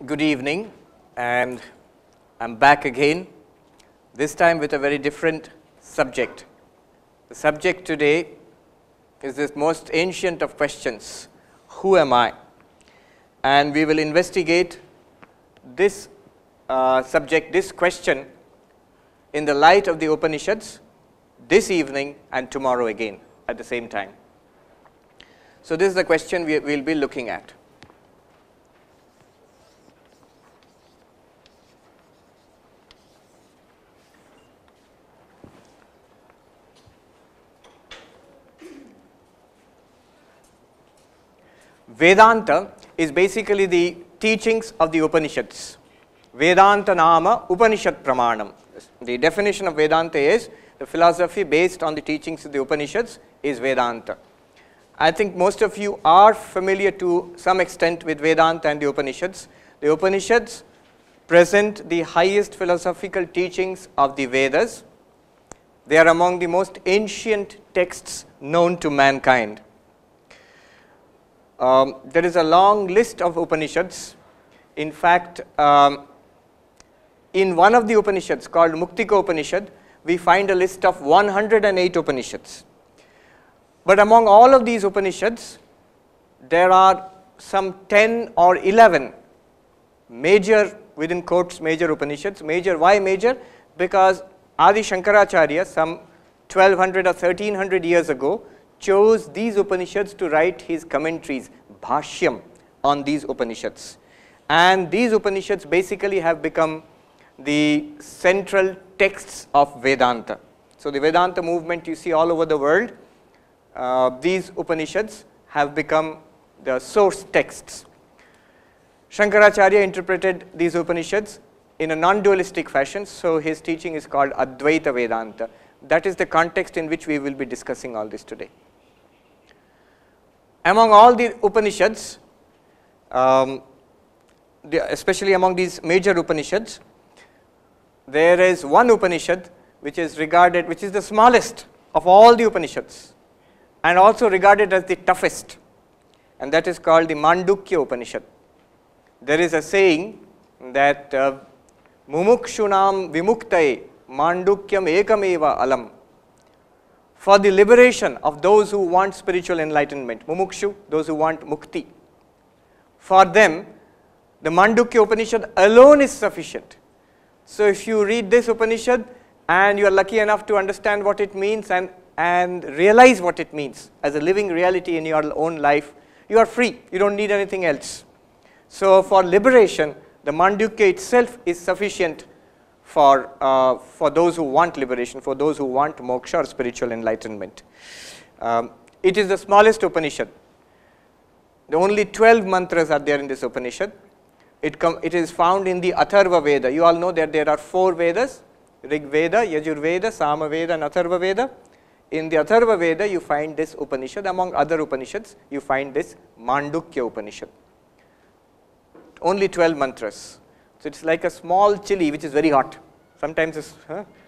Good evening, and I'm back again, this time with a very different subject. The subject today is this most ancient of questions, who am I? And we will investigate this subject, this question, in the light of the Upanishads this evening and tomorrow again at the same time. So this is the question we will be looking at. Vedanta is basically the teachings of the Upanishads. Vedanta nama Upanishad pramanam. The definition of Vedanta is the philosophy based on the teachings of the Upanishads is Vedanta. I think most of you are familiar to some extent with Vedanta and the Upanishads. The Upanishads present the highest philosophical teachings of the Vedas. They are among the most ancient texts known to mankind. There is a long list of Upanishads. In fact, in one of the Upanishads called Muktika Upanishad, we find a list of 108 Upanishads. But among all of these Upanishads, there are some 10 or 11 major, within quotes, major Upanishads. Major, why major? Because Adi Shankaracharya, some 1200 or 1300 years ago, chose these Upanishads to write his commentaries, Bhashyam, on these Upanishads. And these Upanishads basically have become the central texts of Vedanta. So the Vedanta movement you see all over the world, these Upanishads have become the source texts. Shankaracharya interpreted these Upanishads in a non-dualistic fashion, so his teaching is called Advaita Vedanta. That is the context in which we will be discussing all this today. Among all the Upanishads, especially among these major Upanishads, there is one Upanishad which is regarded, which is the smallest of all the Upanishads and also regarded as the toughest, and that is called the Mandukya Upanishad. There is a saying that Mumukshunam Vimuktaye Mandukyam Ekameva Alam. For the liberation of those who want spiritual enlightenment, mumukshu, those who want mukti, for them, the Mandukya Upanishad alone is sufficient. So if you read this Upanishad and you are lucky enough to understand what it means and realize what it means as a living reality in your own life, you are free. You don't need anything else. So for liberation, the Mandukya itself is sufficient for those who want liberation, for those who want moksha or spiritual enlightenment. It is the smallest Upanishad. The only 12 mantras are there in this Upanishad. It is found in the Atharva Veda. You all know that there are 4 Vedas, Rig Veda, Yajur Veda, Sama Veda and Atharva Veda. In the Atharva Veda you find this Upanishad. Among other Upanishads you find this Mandukya Upanishad. Only 12 mantras. So it's like a small chili which is very hot. Sometimes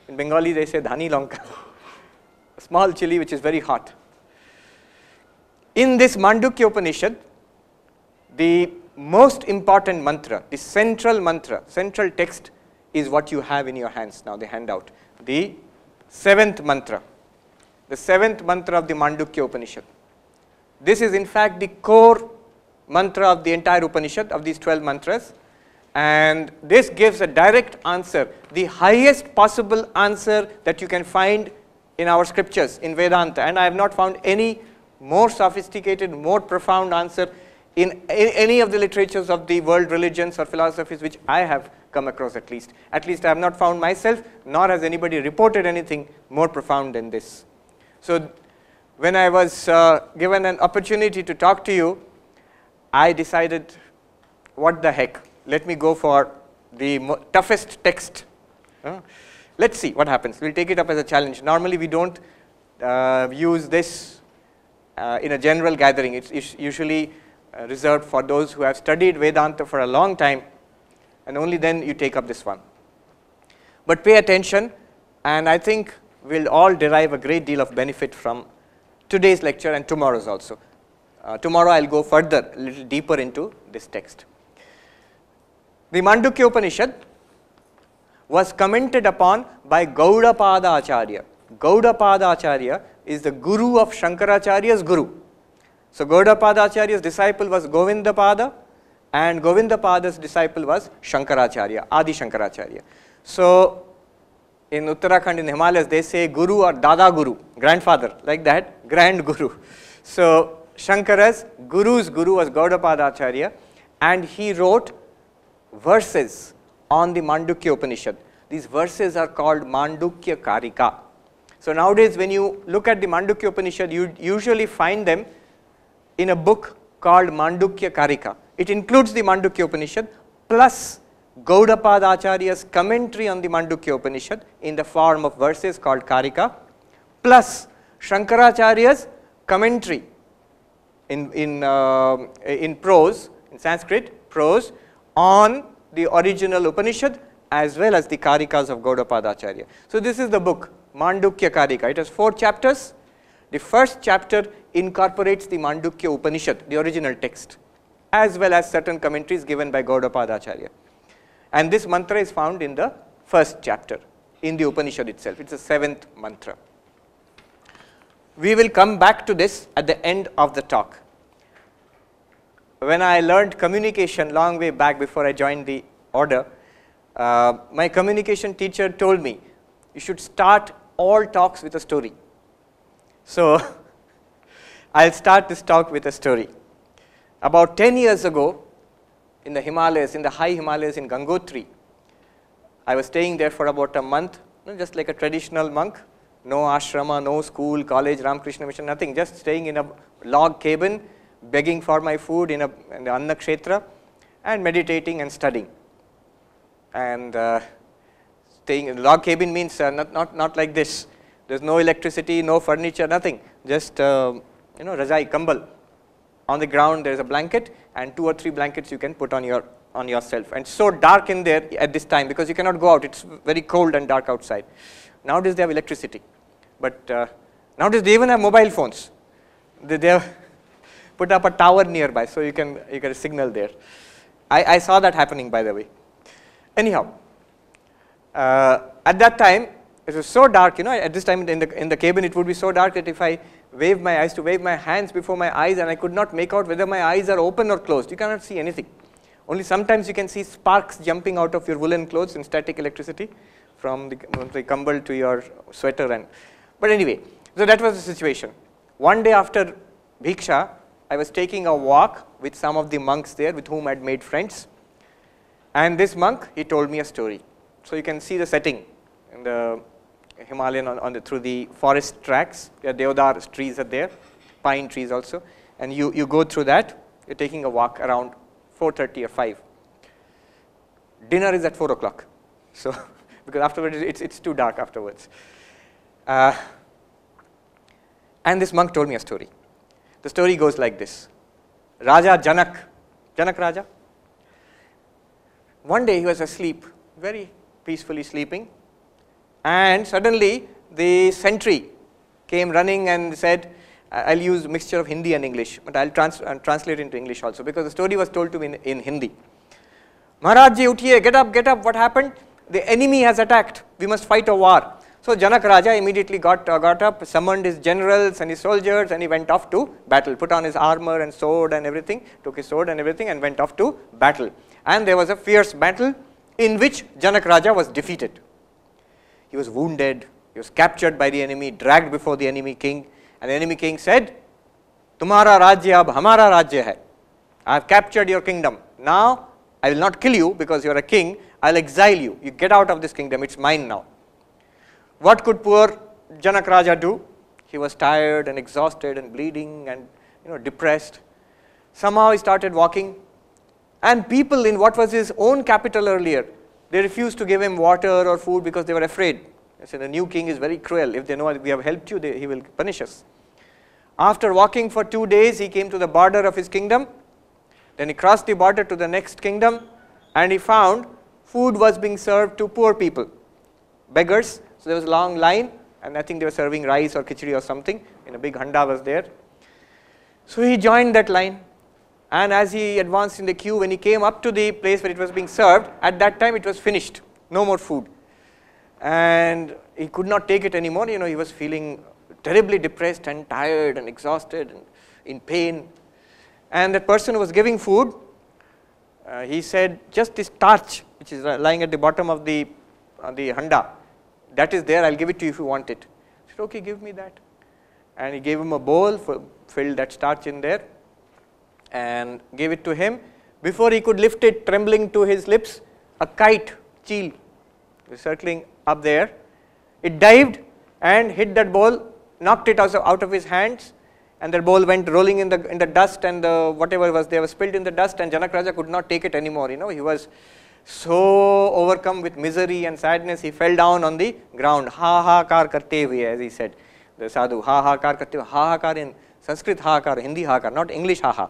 in Bengali they say dhani lonka. A small chili which is very hot. In this Mandukya Upanishad, the most important mantra, the central mantra, central text is what you have in your hands now, the handout. The 7th mantra. The 7th mantra of the Mandukya Upanishad. This is in fact the core mantra of the entire Upanishad, of these 12 mantras. And this gives a direct answer, the highest possible answer that you can find in our scriptures, in Vedanta. And I have not found any more sophisticated, more profound answer in any of the literatures of the world religions or philosophies which I have come across at least. At least I have not found myself, nor has anybody reported anything more profound than this. So when I was given an opportunity to talk to you, I decided, what the heck? Let me go for the toughest text. Let's see what happens. We'll take it up as a challenge. Normally we don't use this in a general gathering. It's usually reserved for those who have studied Vedanta for a long time, and only then you take up this one. But pay attention, and I think we'll all derive a great deal of benefit from today's lecture and tomorrow's also. Tomorrow I'll go further, a little deeper into this text. The Mandukya Upanishad was commented upon by Gaudapada Acharya. Gaudapada Acharya is the guru of Shankaracharya's guru. So Gaudapada Acharya's disciple was Govindapada, and Govindapada's disciple was Shankaracharya, Adi Shankaracharya. So in Uttarakhand, in the Himalayas, they say Guru or Dada Guru, grandfather, like that, grand Guru. So Shankara's guru's guru was Gaudapada Acharya, and he wrote verses on the Mandukya Upanishad. These verses are called Mandukya Karika. So nowadays when you look at the Mandukya Upanishad, you usually find them in a book called Mandukya Karika. It includes the Mandukya Upanishad plus Gaudapada Acharya's commentary on the Mandukya Upanishad in the form of verses called Karika, plus Shankaracharya's commentary in prose, in Sanskrit prose, on the original Upanishad as well as the Karikas of Gaudapada Acharya. So this is the book, Mandukya Karika. It has 4 chapters. The first chapter incorporates the Mandukya Upanishad, the original text, as well as certain commentaries given by Gaudapada Acharya. And this mantra is found in the first chapter, in the Upanishad itself. It's the 7th mantra. We will come back to this at the end of the talk. When I learned communication long way back before I joined the order, my communication teacher told me, you should start all talks with a story. So I'll start this talk with a story. About 10 years ago, in the Himalayas, in the high Himalayas in Gangotri, I was staying there for about a month, just like a traditional monk, no ashrama, no school, college, Ramakrishna Mission, nothing, just staying in a log cabin, begging for my food in the Anna Kshetra, and meditating and studying. And staying in the log cabin means not like this. There's no electricity, no furniture, nothing, just rajai, kambal. On the ground there is a blanket, and 2 or 3 blankets you can put on yourself. And it's so dark in there at this time because you cannot go out. It's very cold and dark outside. Nowadays they have electricity, but nowadays they even have mobile phones. They have put up a tower nearby, so you can signal there. I saw that happening, by the way. Anyhow, at that time it was so dark. At this time in the cabin it would be so dark that if I wave my eyes to wave my hands before my eyes, and I could not make out whether my eyes are open or closed. You cannot see anything. Only sometimes you can see sparks jumping out of your woolen clothes in static electricity from the kambal to your sweater. But anyway, so that was the situation. One day after Bhiksha, I was taking a walk with some of the monks there with whom I had made friends. And this monk, he told me a story. So you can see the setting in the Himalayan through the forest tracks. There are deodar trees are there, pine trees also, and you go through that. You're taking a walk around 4:30 or 5. Dinner is at 4 o'clock, so because afterwards it's too dark afterwards. And this monk told me a story. The story goes like this: Raja Janak Raja. One day he was asleep, very peacefully sleeping. And suddenly the sentry came running and said, I'll use a mixture of Hindi and English, but I'll translate into English also, because the story was told to me in Hindi. Maharaj ji, uthiye, get up, what happened? The enemy has attacked, we must fight a war. So Janak Raja immediately got up, summoned his generals and his soldiers, and he went off to battle, put on his armor and sword and everything, took his sword and everything, and went off to battle. And there was a fierce battle in which Janak Raja was defeated. He was wounded, he was captured by the enemy, dragged before the enemy king, and the enemy king said, Tumhara rajya ab hamara rajya hai. I have captured your kingdom. Now I will not kill you because you are a king, I will exile you. You get out of this kingdom, it's mine now. What could poor Janak Raja do? He was tired and exhausted and bleeding and depressed. Somehow he started walking, and people in what was his own capital earlier, they refused to give him water or food because they were afraid. They said, the new king is very cruel. If they know we have helped you, he will punish us. After walking for 2 days, he came to the border of his kingdom. Then he crossed the border to the next kingdom, and he found food was being served to poor people, beggars. So there was a long line, and I think they were serving rice or khichdi or something, and a big handa was there. So he joined that line, and as he advanced in the queue, when he came up to the place where it was being served, at that time it was finished, no more food, and he could not take it anymore. You know, he was feeling terribly depressed and tired and exhausted and in pain, and that person who was giving food, he said, just this starch which is lying at the bottom of the handa, that is there, I'll give it to you if you want it. He said, okay, give me that. And he gave him a bowl, filled that starch in there and gave it to him. Before he could lift it, trembling to his lips, a kite, cheel, was circling up there. It dived and hit that bowl, knocked it out of his hands, and that bowl went rolling in the dust, and whatever was there was spilled in the dust, and Janak Raja could not take it anymore. You know, he was so overcome with misery and sadness, he fell down on the ground. Ha ha kar karte hue, as he said, the sadhu, ha ha kar karte hue. Ha ha kar in Sanskrit, ha kar, Hindi ha kar, not English ha ha.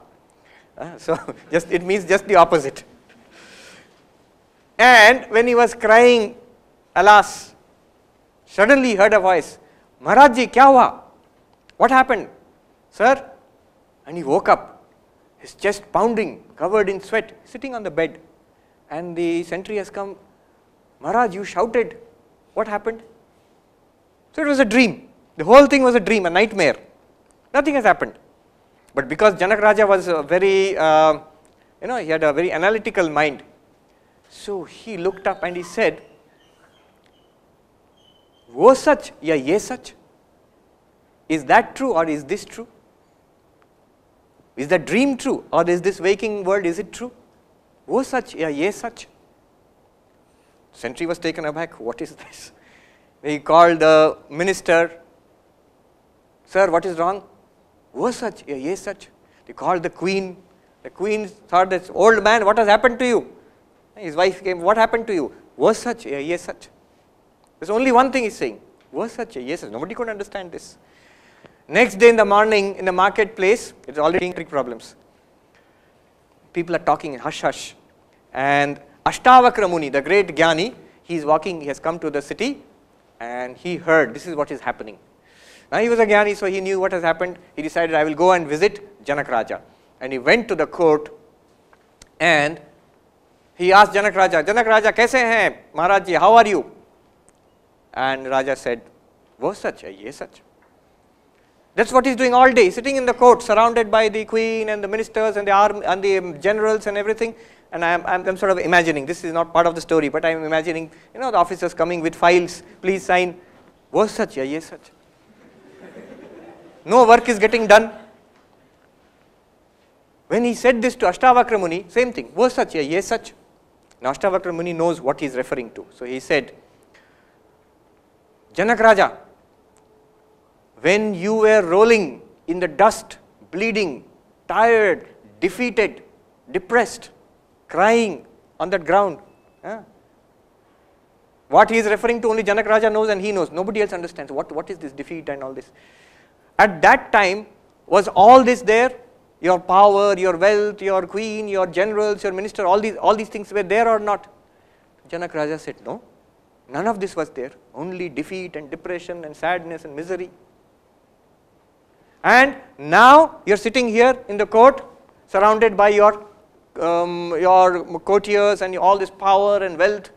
So just it means just the opposite. And when he was crying, alas, suddenly he heard a voice, Maharaj ji, kya hua? What happened? Sir? And he woke up, his chest pounding, covered in sweat, sitting on the bed. And the sentry has come, Maharaj, you shouted, what happened? So it was a dream, the whole thing was a dream, a nightmare, nothing has happened. But because Janak Raja was very, he had a very analytical mind, so he looked up and he said, wo sach ya ye sach? Is that true or is this true? Is the dream true or is this waking world, is it true? Wo sach ya ye sach? Sentry was taken aback, what is this? He called the minister, sir, what is wrong? Wo sach ya ye sach? They called the queen thought, this old man, what has happened to you? His wife came, what happened to you? Wo sach ya ye sach? There's only one thing he's saying, wo sach ya ye sach? Nobody could understand this. Next day in the morning, in the marketplace, it's already problems. People are talking in hush hush, and Ashtavakra Muni, the great Jnani, he is walking, he has come to the city, and he heard this is what is happening. Now he was a Jnani, so he knew what has happened. He decided, I will go and visit Janak Raja, and he went to the court, and he asked Janak Raja, kaise hain Maharaj ji, how are you? And Raja said, wo sach hai, ye sach. That's what he's doing all day, sitting in the court, surrounded by the queen and the ministers and the army and the generals and everything. And I'm sort of imagining, this is not part of the story, but I'm imagining, the officers coming with files, please sign, wo sach ya ye sach. No work is getting done. When he said this to Ashtavakra Muni, same thing, wo sach ya ye sach. Now Ashtavakra Muni knows what he's referring to. So he said, Janak Raja, when you were rolling in the dust, bleeding, tired, defeated, depressed, crying on that ground, what he is referring to only Janak Raja knows and he knows, nobody else understands what is this defeat and all this. At that time, was all this there? Your power, your wealth, your queen, your generals, your minister, all these things were there or not? Janak Raja said, no, none of this was there, only defeat and depression and sadness and misery. And now you are sitting here in the court, surrounded by your courtiers and all this power and wealth.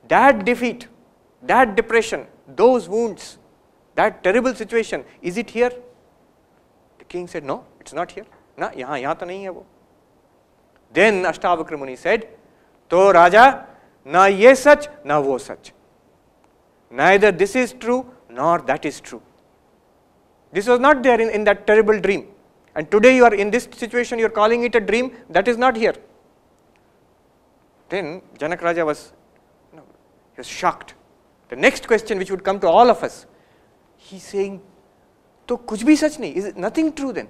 That defeat, that depression, those wounds, that terrible situation, is it here? The king said, no, it's not here. Na, yahan to nahi hai wo. Then Ashtavakra Muni said, to Raja, na ye sach, na wo sach. Neither this is true, nor that is true. This was not there in that terrible dream. And today you are in this situation, you are calling it a dream, that is not here. Then Janak Raja was shocked. The next question which would come to all of us, he's saying, to kuch bhi sach nahi, is it nothing true then?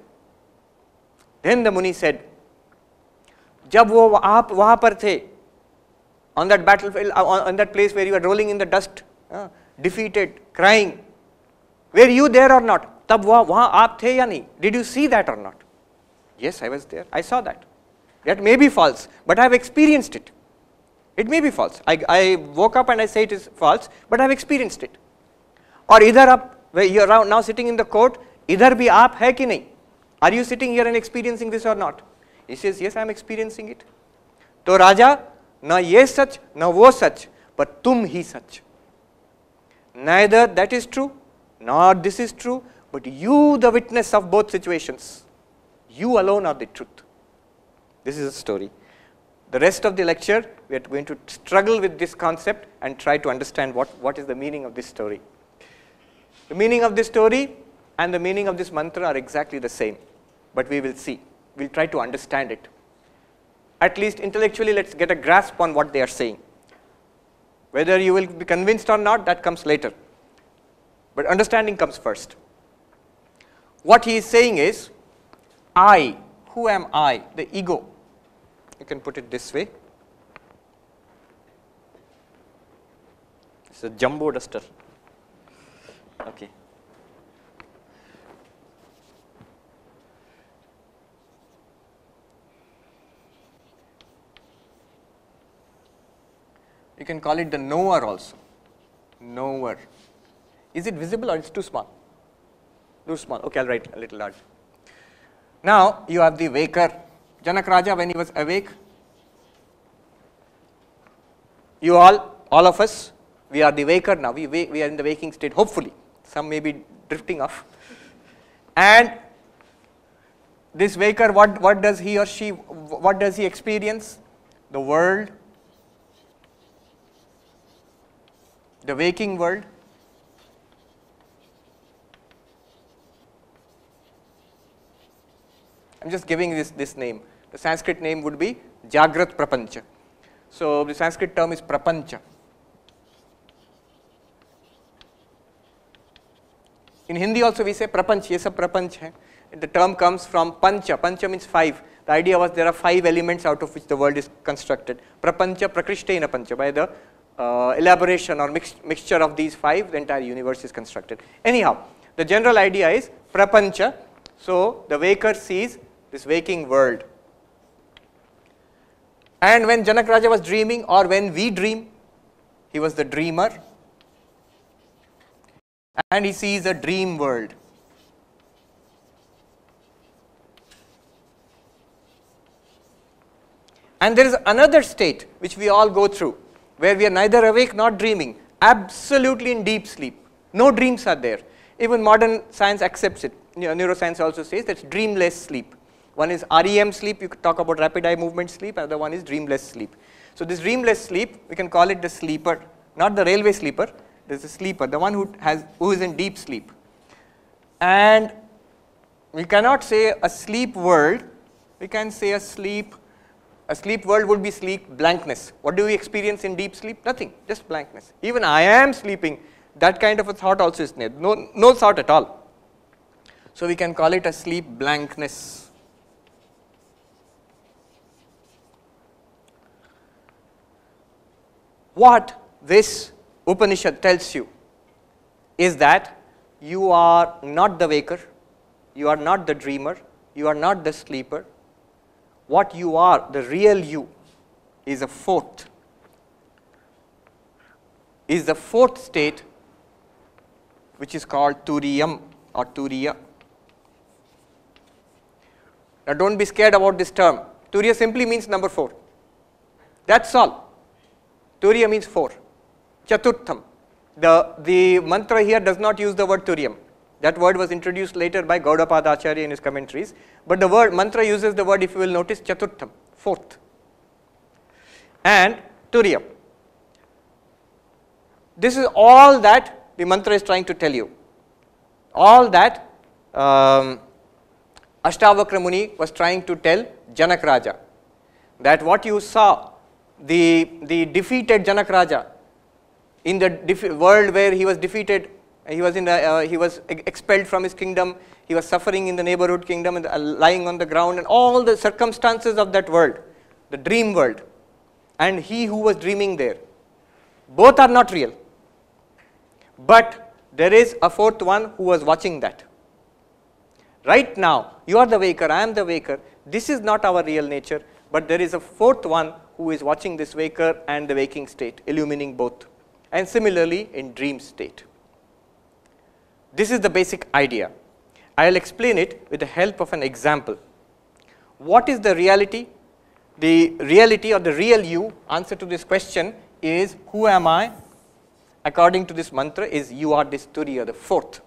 Then the Muni said, jab wo aap wahan par the, on that battlefield, on that place where you were rolling in the dust, defeated, crying, were you there or not? Tab wahan aap the ya nahi? Did you see that or not? Yes, I was there. I saw that. That may be false, but I have experienced it. It may be false. I woke up and I say it is false, but I have experienced it. Or idhar up, where you are now sitting in the court, idhar bhi aap hai ki nahi? Are you sitting here and experiencing this or not? He says, yes, I am experiencing it. To Raja, na ye sach, na wo sach, but tum hi sach. Neither that is true, nor this is true, but you the witness of both situations. You alone are the truth. This is a story. The rest of the lecture, we are going to struggle with this concept and try to understand what is the meaning of this story. The meaning of this story and the meaning of this mantra are exactly the same, but we will see. We will try to understand it. At least intellectually, let's get a grasp on what they are saying. Whether you will be convinced or not, that comes later. But understanding comes first. What he is saying is, I, who am I? The ego. You can put it this way. It's a jumbo duster. Okay. You can call it the knower also. Knower. Is it visible or it's too small? Too small. Okay, I'll write a little large. Now you have the waker. Janak Raja, when he was awake, you all of us, we are the waker now. We are in the waking state, hopefully. Some may be drifting off. And this waker, what does he or she, what does he experience? The world, the waking world. I am just giving this name. The Sanskrit name would be Jagrat Prapancha. So the Sanskrit term is Prapancha. In Hindi also we say Prapanch, ye sab Prapanch hai. The term comes from Pancha. Pancha means 5. The idea was there are 5 elements out of which the world is constructed. Prapancha Prakrishtena Pancha. By the elaboration or mixture of these 5, the entire universe is constructed. Anyhow, the general idea is Prapancha. So the waker sees this waking world. And when Janak Raja was dreaming, or when we dream, he was the dreamer. And he sees a dream world. And there is another state which we all go through, where we are neither awake nor dreaming, absolutely in deep sleep. No dreams are there. Even modern science accepts it. Neuroscience also says that's dreamless sleep. One is REM sleep, you could talk about rapid eye movement sleep, another one is dreamless sleep. So this dreamless sleep, we can call it the sleeper, not the railway sleeper, there's a sleeper, the one who is in deep sleep. And we cannot say a sleep world, we can say a sleep world would be sleep blankness. What do we experience in deep sleep? Nothing, just blankness. Even I am sleeping, that kind of a thought also is there, no thought at all. So we can call it a sleep blankness. What this Upanishad tells you is that you are not the waker, you are not the dreamer, you are not the sleeper. What you are, the real you, is the fourth state, which is called Turiyam or Turiya. Now don't be scared about this term. Turiya simply means number 4. That's all. Turiya means 4. Chaturtham. The mantra here does not use the word Turiyam. That word was introduced later by Gaudapada Acharya in his commentaries. But the word mantra uses the word, if you will notice, Chaturtham, 4th. And Turiyam. This is all that the mantra is trying to tell you. All that Ashtavakra Muni was trying to tell Janak Raja. That what you saw, the defeated Janak Raja, in the world where he was defeated, he was expelled from his kingdom, he was suffering in the neighborhood kingdom and lying on the ground, and all the circumstances of that world, the dream world, and he who was dreaming there, both are not real. But there is a 4th one who was watching that. Right now, you are the waker, I am the waker. This is not our real nature, but there is a 4th one who is watching this waker and the waking state, illumining both. And similarly in dream state. This is the basic idea. I will explain it with the help of an example. What is the reality? The reality or the real you, answer to this question is, who am I? According to this mantra is, you are this Turiya, the fourth.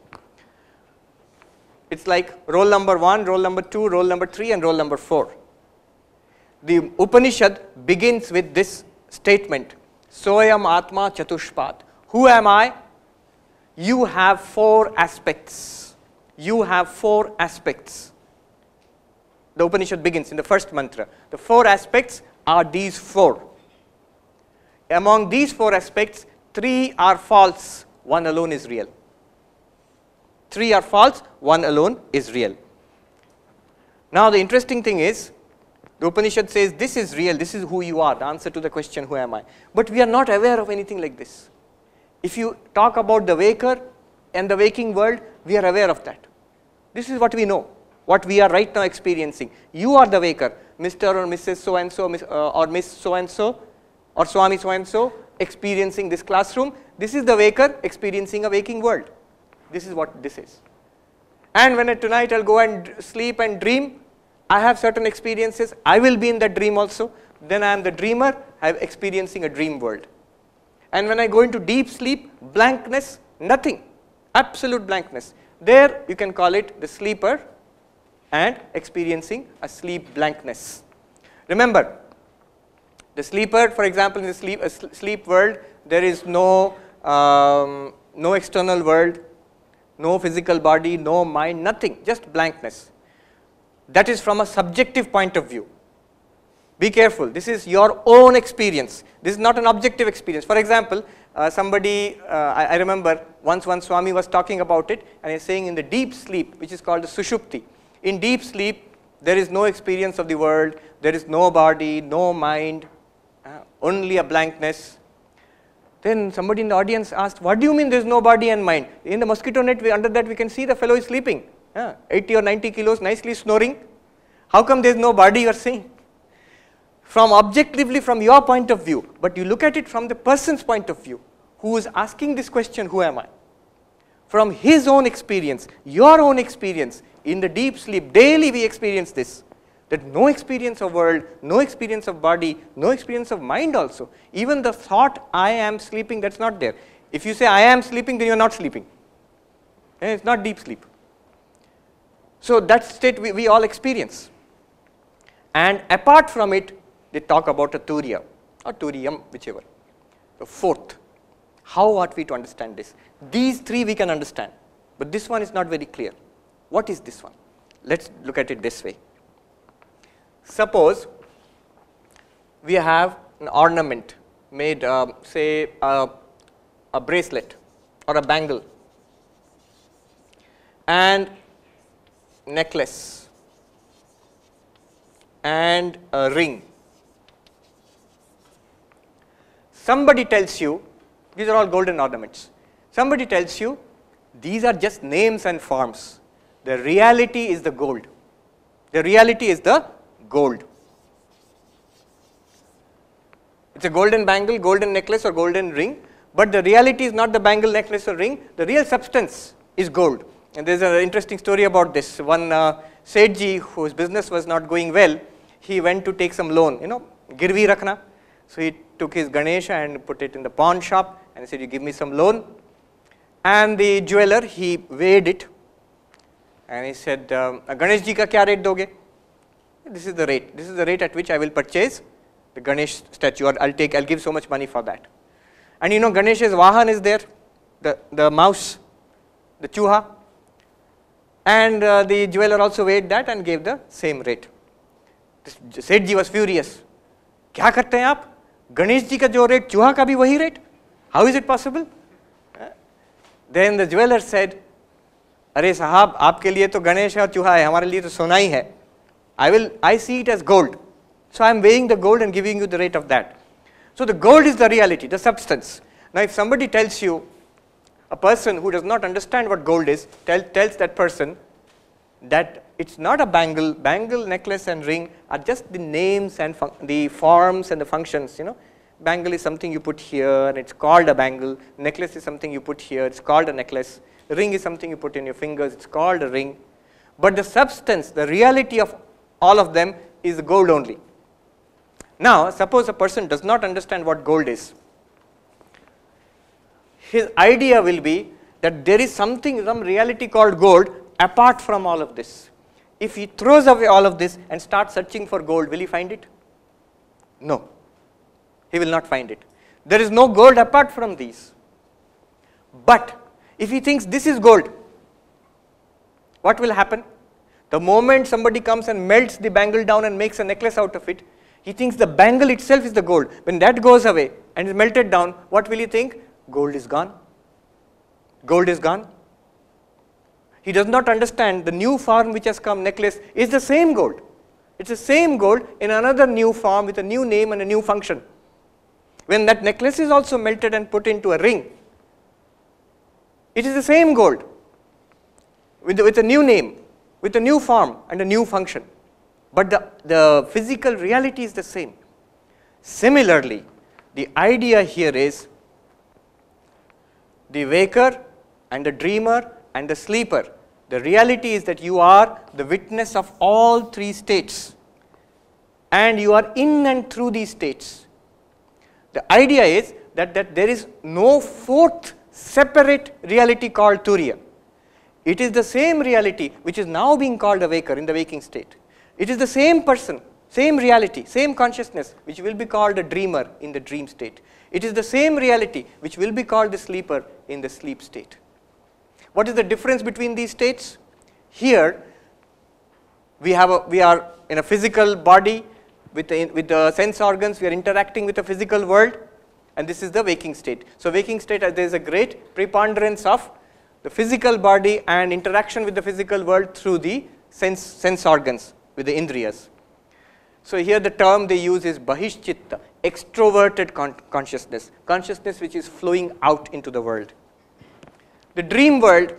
It's like roll number 1, roll number 2, roll number 3 and roll number 4. The Upanishad begins with this statement, Soyam Atma Chatushpat. Who am I? You have 4 aspects. You have 4 aspects. The Upanishad begins in the first mantra. The 4 aspects are these 4. Among these 4 aspects, 3 are false, 1 alone is real. 3 are false, 1 alone is real. Now the interesting thing is, the Upanishad says this is real, this is who you are, the answer to the question, who am I? But we are not aware of anything like this. If you talk about the waker and the waking world, we are aware of that. This is what we know, what we are right now experiencing. You are the waker, Mr. or Mrs. so-and-so, or Miss so-and-so, or Swami so-and-so, experiencing this classroom. This is the waker experiencing a waking world. This is what this is. And when tonight I'll go and sleep and dream, I have certain experiences. I will be in that dream also. Then I am the dreamer, I am experiencing a dream world. And when I go into deep sleep, blankness, nothing, absolute blankness. There you can call it the sleeper and experiencing a sleep blankness. Remember, the sleeper, for example, in the sleep world, there is no external world, no physical body, no mind, nothing, just blankness. That is from a subjective point of view. Be careful, this is your own experience. This is not an objective experience. For example, I remember once Swami was talking about it, and he is saying in the deep sleep, which is called the Sushupti. In deep sleep, there is no experience of the world, there is no body, no mind, only a blankness. Then somebody in the audience asked, what do you mean there is no body and mind? In the mosquito net, under that we can see the fellow is sleeping, 80 or 90 kilos, nicely snoring. How come there is no body, you are saying? From objectively, from your point of view, but you look at it from the person's point of view, who is asking this question, who am I? From his own experience, your own experience, in the deep sleep, daily we experience this. That no experience of world, no experience of body, no experience of mind also. Even the thought, I am sleeping, that's not there. If you say, I am sleeping, then you are not sleeping. And it's not deep sleep. So that state we all experience. And apart from it, they talk about a Turiya, or Turiyam, whichever. The fourth. How ought we to understand this? These 3 we can understand, but this one is not very clear. What is this one? Let's look at it this way. Suppose we have an ornament made, say, a bracelet or a bangle and necklace and a ring. Somebody tells you, these are all golden ornaments. Somebody tells you, these are just names and forms. The reality is the gold. The reality is the gold. It's a golden bangle, golden necklace or golden ring, but the reality is not the bangle, necklace or ring. The real substance is gold. And there's an interesting story about this. One Sethji, whose business was not going well, he went to take some loan, girvi rakhna. So he took his Ganesha and put it in the pawn shop and he said, you give me some loan. And the jeweler, he weighed it and he said, Ganesh ji ka kya rate doge? This is the rate. This is the rate at which I will purchase the Ganesh statue, or I'll give so much money for that. And Ganesh's Vahan is there, the mouse, the chuha. And the jeweler also weighed that and gave the same rate. Sethji was furious. Kya karte hain aap? Ganesh ji ka jo rate, chuha ka bhi wahi rate? How is it possible? Then the jeweler said, अरे साहब आपके लिए तो गणेश है और चूहा है, हमारे लिए तो सोना ही है. I see it as gold. So I am weighing the gold and giving you the rate of that. So the gold is the reality, the substance. Now if somebody tells you, a person who does not understand what gold is, tells that person that it's not a bangle, necklace and ring are just the names and the forms and the functions, Bangle is something you put here and it's called a bangle. Necklace is something you put here, it's called a necklace. Ring is something you put in your fingers, it's called a ring. But the substance, the reality of all of them is gold only. Now, suppose a person does not understand what gold is. His idea will be that there is something, some reality called gold apart from all of this. If he throws away all of this and starts searching for gold, will he find it? No, he will not find it. There is no gold apart from these. But if he thinks this is gold, what will happen? The moment somebody comes and melts the bangle down and makes a necklace out of it, he thinks the bangle itself is the gold. When that goes away and is melted down, what will he think? Gold is gone. Gold is gone. He does not understand the new form which has come, necklace, is the same gold. It's the same gold in another new form with a new name and a new function. When that necklace is also melted and put into a ring, it is the same gold with a new name, with a new form and a new function. But the physical reality is the same. Similarly, the idea here is the waker and the dreamer and the sleeper. The reality is that you are the witness of all three states, and you are in and through these states. The idea is that there is no fourth separate reality called Turiya. It is the same reality which is now being called a waker in the waking state. It is the same person, same reality, same consciousness which will be called a dreamer in the dream state. It is the same reality which will be called the sleeper in the sleep state. What is the difference between these states? Here we are in a physical body with the sense organs, we are interacting with the physical world, and this is the waking state. So waking state, there is a great preponderance of the physical body and interaction with the physical world through the sense organs, with the indriyas. So here the term they use is bahishchitta, extroverted consciousness, consciousness which is flowing out into the world. The dream world,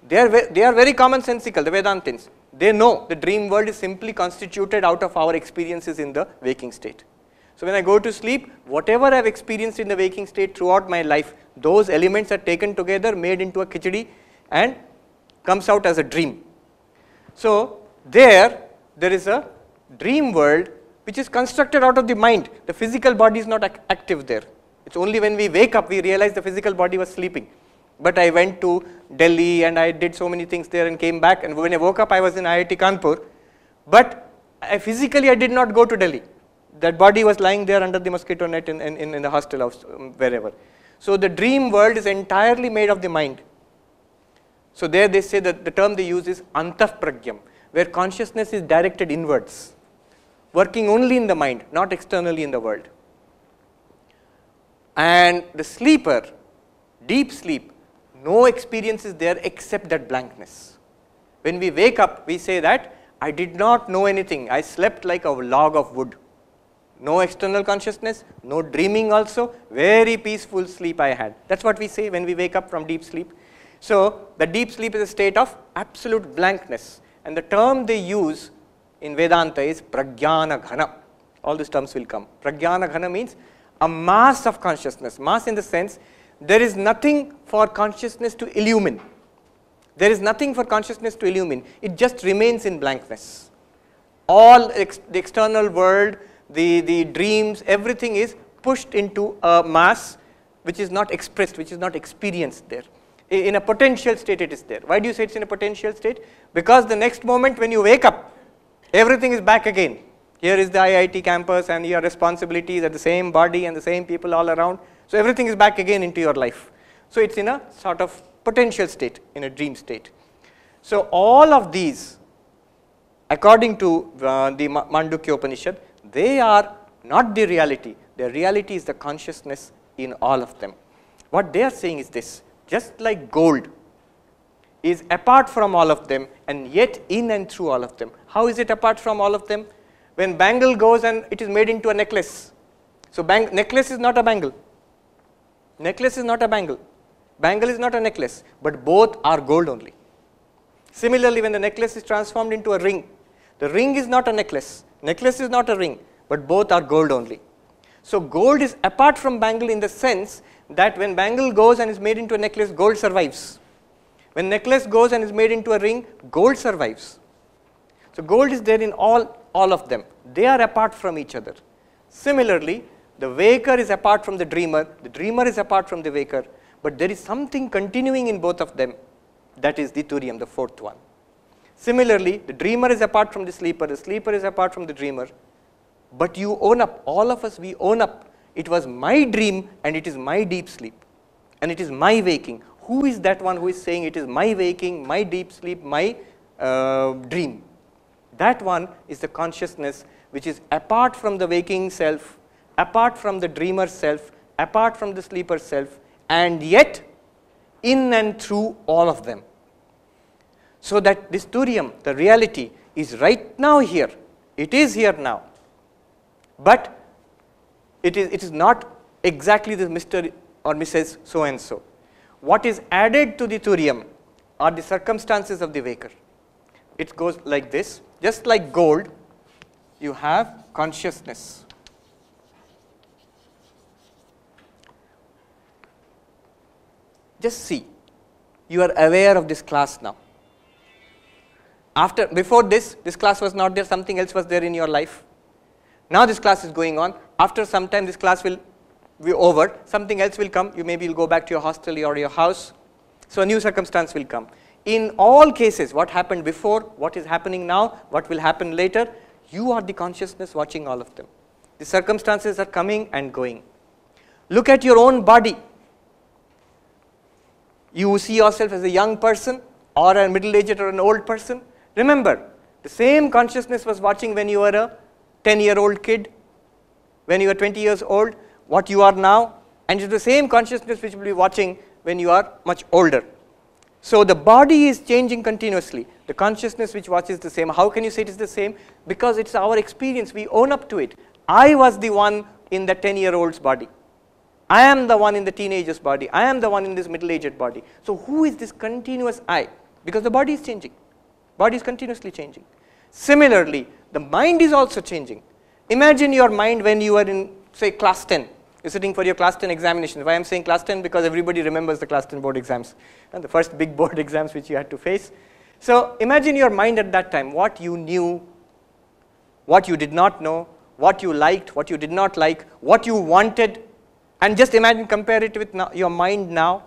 they are very commonsensical, the Vedantins. They know the dream world is simply constituted out of our experiences in the waking state. So when I go to sleep, whatever I have experienced in the waking state throughout my life, those elements are taken together, made into a khichdi, and comes out as a dream. So there is a dream world which is constructed out of the mind. The physical body is not active there. It's only when we wake up we realize the physical body was sleeping. But I went to Delhi and I did so many things there and came back, and when I woke up I was in IIT Kanpur, but physically I did not go to Delhi. That body was lying there under the mosquito net in the hostel house, wherever. So the dream world is entirely made of the mind. So there they say that the term they use is antah-pragyam, where consciousness is directed inwards, working only in the mind, not externally in the world. And the sleeper, deep sleep, no experience is there except that blankness. When we wake up, we say that I did not know anything, I slept like a log of wood. No external consciousness, no dreaming also, very peaceful sleep I had. That's what we say when we wake up from deep sleep. So the deep sleep is a state of absolute blankness, and the term they use in Vedanta is pragyana ghana. All these terms will come. Pragyana ghana means a mass of consciousness, mass in the sense there is nothing for consciousness to illumine. There is nothing for consciousness to illumine, it just remains in blankness. All the external world, the dreams, everything is pushed into a mass which is not expressed, which is not experienced there. In a potential state it is there. Why do you say it's in a potential state? Because the next moment when you wake up, everything is back again. Here is the IIT campus and your responsibilities are the same body and the same people all around. So everything is back again into your life. So it's in a sort of potential state, in a dream state. So all of these, according to the Mandukya Upanishad, they are not the reality. The reality is the consciousness in all of them. What they are saying is this: just like gold is apart from all of them and yet in and through all of them. How is it apart from all of them? When bangle goes and it is made into a necklace. So necklace is not a bangle. Necklace is not a bangle. Bangle is not a necklace, but both are gold only. Similarly, when the necklace is transformed into a ring, the ring is not a necklace. Necklace is not a ring, but both are gold only. So gold is apart from bangle in the sense that when bangle goes and is made into a necklace, gold survives. When necklace goes and is made into a ring, gold survives. So gold is there in all of them. They are apart from each other. Similarly, the waker is apart from the dreamer is apart from the waker, but there is something continuing in both of them, that is the turiya, the fourth one. Similarly, the dreamer is apart from the sleeper is apart from the dreamer, but you own up, all of us, we own up, it was my dream and it is my deep sleep and it is my waking. Who is that one who is saying it is my waking, my deep sleep, my dream? That one is the consciousness which is apart from the waking self, apart from the dreamer self, apart from the sleeper self, and yet in and through all of them. So that this turiyam, the reality, is right now here. It is here now. But it is not exactly the Mr. or Mrs. so and so. What is added to the turiyam are the circumstances of the waker. It goes like this. Just like gold, you have consciousness. Just see, you are aware of this class now. Before this class was not there, something else was there in your life. Now this class is going on. After some time, this class will be over. Something else will come. You maybe will go back to your hostel or your house. So a new circumstance will come. In all cases, what happened before, what is happening now, what will happen later, you are the consciousness watching all of them. The circumstances are coming and going. Look at your own body. You see yourself as a young person or a middle-aged or an old person. Remember, the same consciousness was watching when you were a 10-year-old kid, when you were 20 years old, what you are now, and it is the same consciousness which will be watching when you are much older. So the body is changing continuously. The consciousness which watches the same. How can you say it is the same? Because it's our experience. We own up to it. I was the one in the 10-year-old's body. I am the one in the teenager's body. I am the one in this middle-aged body. So who is this continuous I? Because the body is changing. Body is continuously changing. Similarly, the mind is also changing. Imagine your mind when you are in, say, class 10. You're sitting for your class 10 examination. Why I'm saying class 10? Because everybody remembers the class 10 board exams. And the first big board exams which you had to face. So imagine your mind at that time, what you knew, what you did not know, what you liked, what you did not like, what you wanted. And just imagine, compare it with your mind now.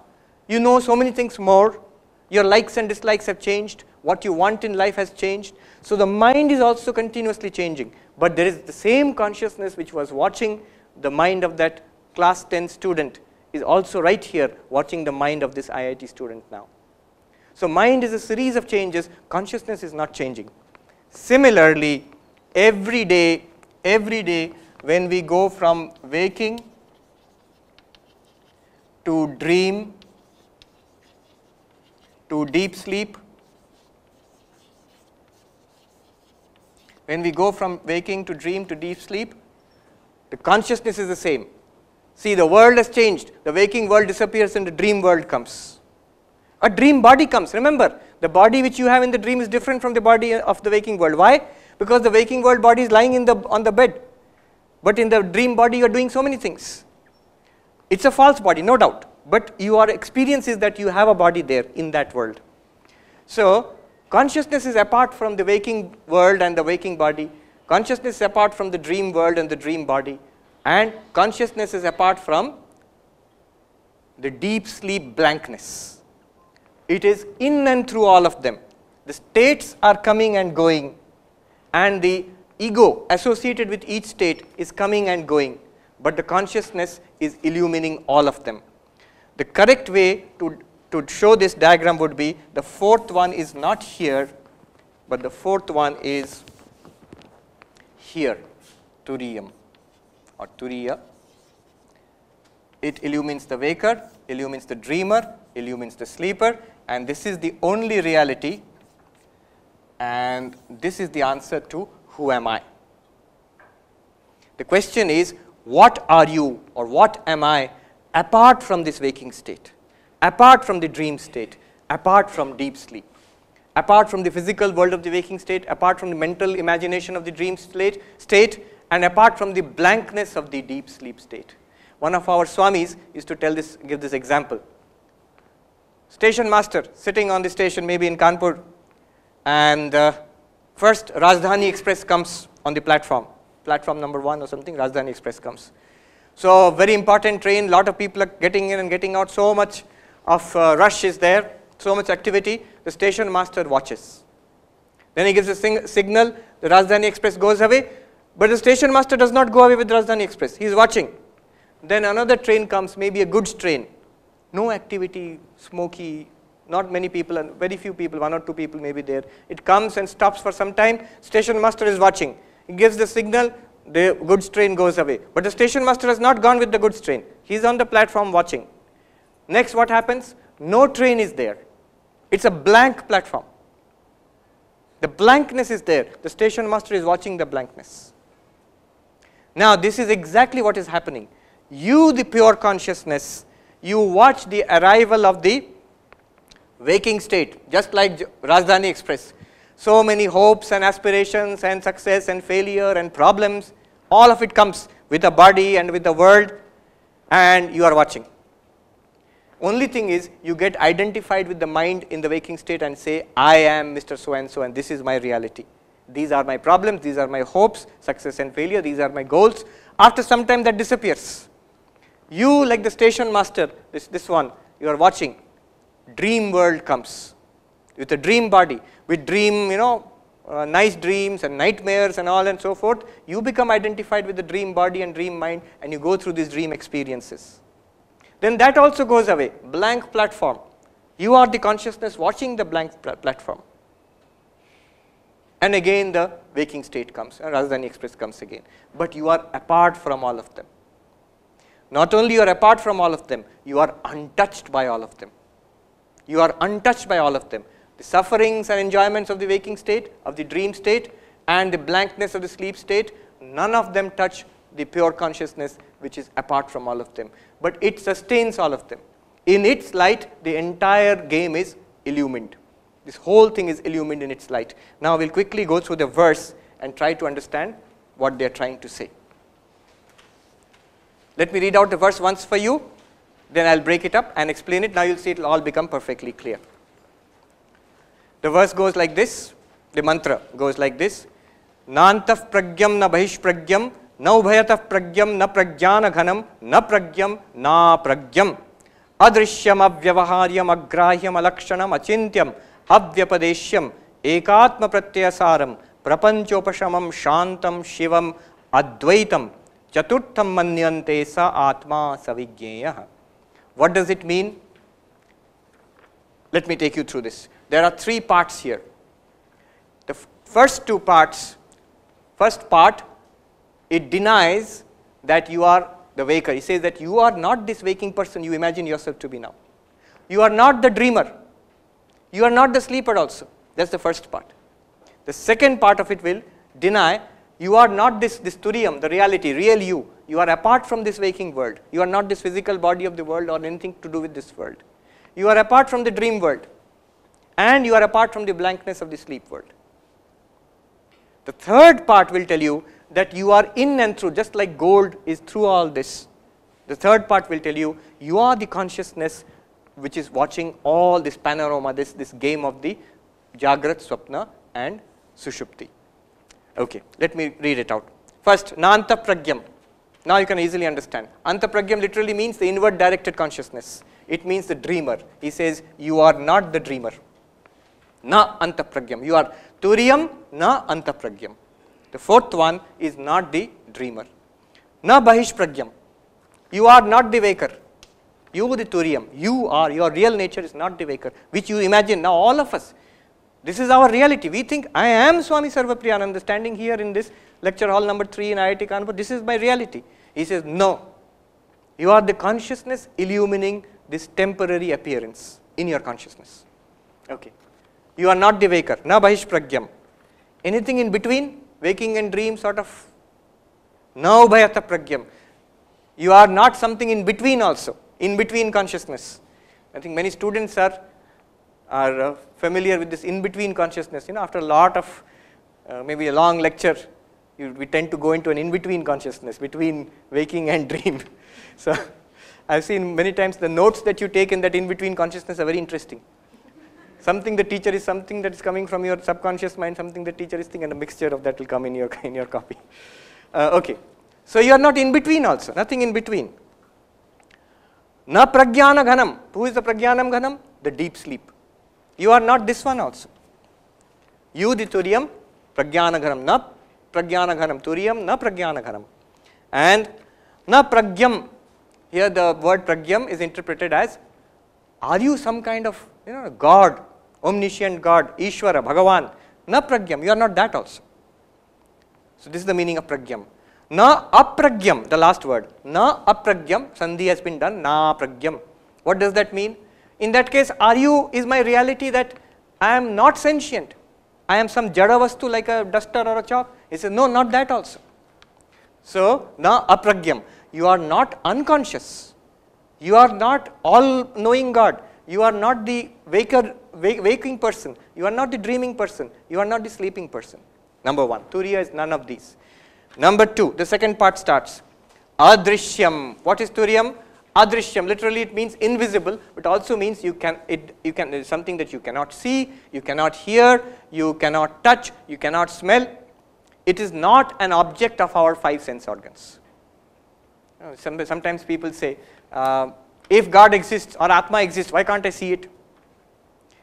You know so many things more. Your likes and dislikes have changed. What you want in life has changed. So the mind is also continuously changing. But there is the same consciousness which was watching the mind of that class 10 student is also right here watching the mind of this IIT student now. So mind is a series of changes. Consciousness is not changing. Similarly, every day when we go from waking to dream to deep sleep, when we go from waking to dream to deep sleep, the consciousness is the same. See, the world has changed. The waking world disappears and the dream world comes. A dream body comes. Remember, the body which you have in the dream is different from the body of the waking world. Why? Because the waking world body is lying on the bed. But in the dream body, you are doing so many things. It's a false body, no doubt. But your experience is that you have a body there in that world. So, consciousness is apart from the waking world and the waking body. Consciousness is apart from the dream world and the dream body. And consciousness is apart from the deep sleep blankness. It is in and through all of them. The states are coming and going, and the ego associated with each state is coming and going, but the consciousness is illumining all of them. The correct way to show this diagram would be, the fourth one is not here, but the fourth one is here, turiyam or turiya. It illumines the waker, illumines the dreamer, illumines the sleeper, and this is the only reality, and this is the answer to who am I. The question is, what are you or what am I apart from this waking state, apart from the dream state, apart from deep sleep, apart from the physical world of the waking state, apart from the mental imagination of the dream state, and apart from the blankness of the deep sleep state. One of our Swamis used to give this example. Station master sitting on the station, maybe in Kanpur, and First, Rajdhani Express comes on the platform number 1 or something, Rajdhani Express comes. So, very important train, lot of people are getting in and getting out, so much of rush is there, so much activity, the station master watches. Then he gives a signal, the Rajdhani Express goes away, but the station master does not go away with Rajdhani Express, he is watching. Then another train comes, maybe a goods train, no activity, smoky, not many people, and very few people, 1 or 2 people may be there. It comes and stops for some time, station master is watching. He gives the signal, the goods train goes away. But the station master has not gone with the goods train. He is on the platform watching. Next, what happens? No train is there. It's a blank platform. The blankness is there. The station master is watching the blankness. Now, this is exactly what is happening. You, the pure consciousness, you watch the arrival of the waking state, just like Rajdhani Express. So many hopes and aspirations and success and failure and problems, all of it comes with the body and with the world, and you are watching. Only thing is, you get identified with the mind in the waking state and say, I am Mr. So and so and this is my reality. These are my problems, these are my hopes, success and failure, these are my goals. After some time that disappears. You, like the station master, this one, you are watching, dream world comes with a dream body, with dream, nice dreams and nightmares and all and so forth. You become identified with the dream body and dream mind, and you go through these dream experiences. Then that also goes away, blank platform. You are the consciousness watching the blank platform. And again the waking state comes, Rajdhani Express comes again. But you are apart from all of them. Not only you are apart from all of them, you are untouched by all of them. You are untouched by all of them. The sufferings and enjoyments of the waking state, of the dream state, and the blankness of the sleep state, none of them touch the pure consciousness which is apart from all of them. But it sustains all of them. In its light, the entire game is illumined. This whole thing is illumined in its light. Now we'll quickly go through the verse and try to understand what they are trying to say. Let me read out the verse once for you, then I'll break it up and explain it. Now you'll see it will all become perfectly clear. The verse goes like this, the mantra goes like this. Nantaf pragyam na bahish pragyam, na ubhayataf pragyam na pragyana ghanam, na pragyam na pragyam. Adrishyam avyavaharyam agrahyam alakshanam achintyam avyapadeshyam ekatma pratyasaram prapanchopashamam shantam shivam advaitam chaturtham manyante sa atma savignyayah. What does it mean? Let me take you through this. There are 3 parts here. The first 2 parts, first part, it denies that you are the waker. He says that you are not this waking person you imagine yourself to be now. You are not the dreamer. You are not the sleeper also. That's the first part. The second part of it will deny you are not this turiam, the reality, real you. You are apart from this waking world. You are not this physical body of the world or anything to do with this world. You are apart from the dream world. And you are apart from the blankness of the sleep world. The third part will tell you that you are in and through, just like gold is through all this. The third part will tell you, you are the consciousness which is watching all this panorama, this game of the Jagrat, Swapna and Sushupti. Okay, let me read it out. First, na anta pragyam. Now you can easily understand. Anta pragyam literally means the inward directed consciousness. It means the dreamer. He says, you are not the dreamer. Na anta pragyam. You are turiyam, na anta pragyam. The fourth one is not the dreamer. Na bahish pragyam. You are not the waker. You the turiyam. You are, your real nature is not the waker, which you imagine. Now all of us, this is our reality. We think, I am Swami Sarvapriyananda standing here in this lecture hall number 3 in IITK. This is my reality. He says, no. You are the consciousness illumining this temporary appearance in your consciousness. Okay. You are not the waker. Na bahish pragyam. Anything in between, waking and dream sort of. Na ubhayata pragyam. You are not something in between also, in between consciousness. I think many students are familiar with this in between consciousness. After a lot of maybe a long lecture, we tend to go into an in between consciousness between waking and dream. So I've seen many times the notes that you take in that in between consciousness are very interesting. Something the teacher is something that is coming from your subconscious mind, something the teacher is thinking, and a mixture of that will come in your copy. Okay. So you are not in between also, nothing in between. Na pragyana ghanam. Who is the pragyanam ghanam? The deep sleep. You are not this one also. You the turiyam, pragyana ghanam. Na pragyana ghanam. Turiyam, na pragyana ghanam. And na pragyam. Here the word pragyam is interpreted as, are you some kind of God, omniscient God, Ishvara, Bhagavan? Na pragyam. You are not that also. So this is the meaning of pragyam. Na apragyam, the last word. Na apragyam, sandhi has been done, na pragyam. What does that mean? In that case, is my reality that I am not sentient? I am some jada vastu like a duster or a chalk? He says, no, not that also. So, na apragyam, you are not unconscious. You are not all-knowing God. You are not the waking person. You are not the dreaming person. You are not the sleeping person. Number one, Turiya is none of these. Number two, the second part starts. Adrishyam. What is Turiyam? Adrishyam. Literally it means invisible, but also means it is something that you cannot see, you cannot hear, you cannot touch, you cannot smell. It is not an object of our five sense organs. Sometimes people say, if God exists or Atma exists, why can't I see it?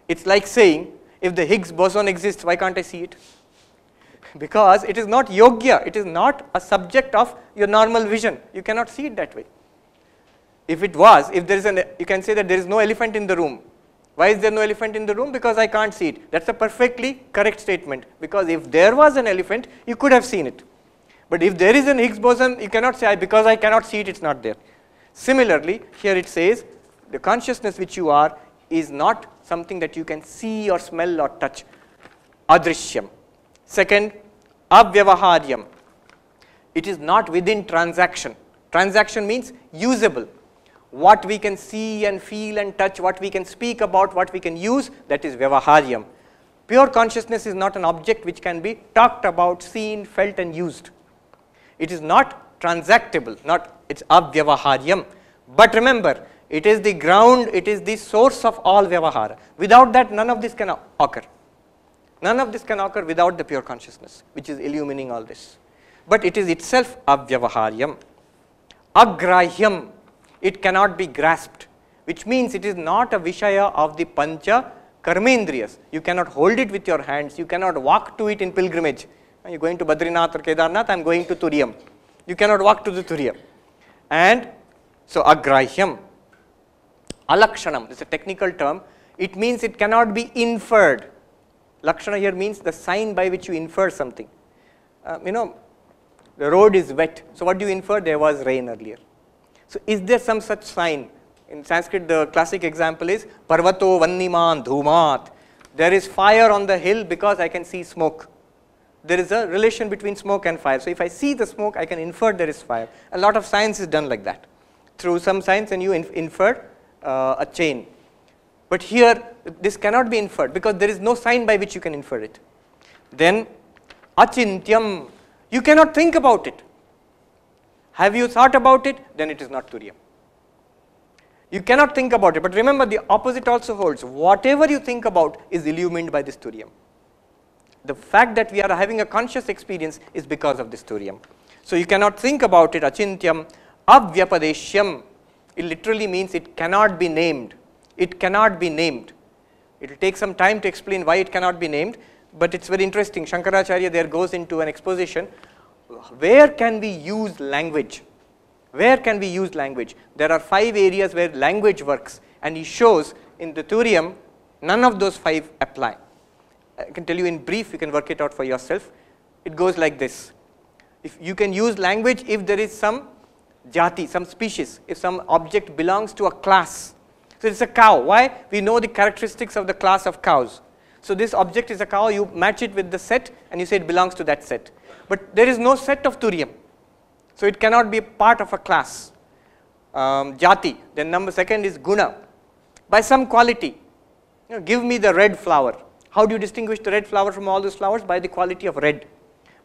It's like saying, if the Higgs boson exists, why can't I see it? Because it is not yogya, it is not a subject of your normal vision. You cannot see it that way. If it was, if there is you can say that there is no elephant in the room. Why is there no elephant in the room? Because I can't see it. That's a perfectly correct statement. Because if there was an elephant, you could have seen it. But if there is an Higgs boson, you cannot say, because I cannot see it, it's not there. Similarly, here it says, the consciousness which you are is not something that you can see or smell or touch. Adrishyam. Second, avyavaharyam. It is not within transaction. Transaction means usable. What we can see and feel and touch, what we can speak about, what we can use, that is vyavaharyam. Pure consciousness is not an object which can be talked about, seen, felt and used. It is not transactable, it's avyavaharyam. But remember, it is the ground, it is the source of all vyavahara. Without that, none of this can occur. None of this can occur without the pure consciousness, which is illumining all this. But it is itself avyavaharyam. Agrahyam, it cannot be grasped, which means it is not a vishaya of the pancha karmendriyas. You cannot hold it with your hands, you cannot walk to it in pilgrimage. You are going to Badrinath or Kedarnath, I am going to Turiyam. You cannot walk to the Turiyam. And so agrahyam. Alakshanam, this is a technical term. It means it cannot be inferred. Lakshana here means the sign by which you infer something. The road is wet. So what do you infer? There was rain earlier. So is there some such sign? In Sanskrit, the classic example is Parvato Vanniman Dhumat. There is fire on the hill because I can see smoke. There is a relation between smoke and fire. So if I see the smoke, I can infer there is fire. A lot of science is done like that. Through some science, and you infer a chain. But here, this cannot be inferred because there is no sign by which you can infer it. Then, achintyam, you cannot think about it. Have you thought about it? Then it is not Turiyam. You cannot think about it. But remember, the opposite also holds. Whatever you think about is illumined by this Turiyam. The fact that we are having a conscious experience is because of this Turiyam. So you cannot think about it, achintyam, avyapadeshyam. It literally means it cannot be named. It cannot be named. It will take some time to explain why it cannot be named, but it's very interesting. Shankaracharya there goes into an exposition. Where can we use language? Where can we use language? There are 5 areas where language works, and he shows in the Turiyam, none of those 5 apply. I can tell you in brief, you can work it out for yourself. It goes like this. If you can use language if there is some jati, some species, if some object belongs to a class. So it's a cow. Why? We know the characteristics of the class of cows. So this object is a cow, you match it with the set and you say it belongs to that set. But there is no set of Turiyam. So it cannot be a part of a class. Jati. Then second is guna. By some quality. Give me the red flower. How do you distinguish the red flower from all those flowers? By the quality of red.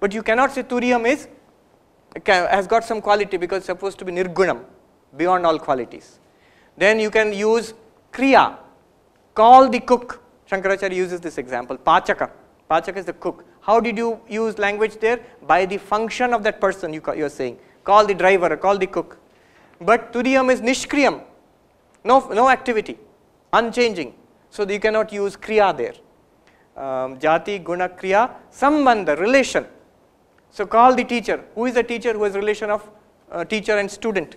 But you cannot say Turiyam has got some quality because it's supposed to be nirgunam, beyond all qualities. Then you can use kriya. Call the cook. Shankaracharya uses this example, Pachaka. Pachaka is the cook. How did you use language there? By the function of that person you are saying. Call the driver or call the cook. But Turiyam is Nishkriyam. No activity, unchanging. So you cannot use Kriya there. Jati, Guna, Kriya, Sambandha, relation. So call the teacher. Who is the teacher? Who is relation of teacher and student?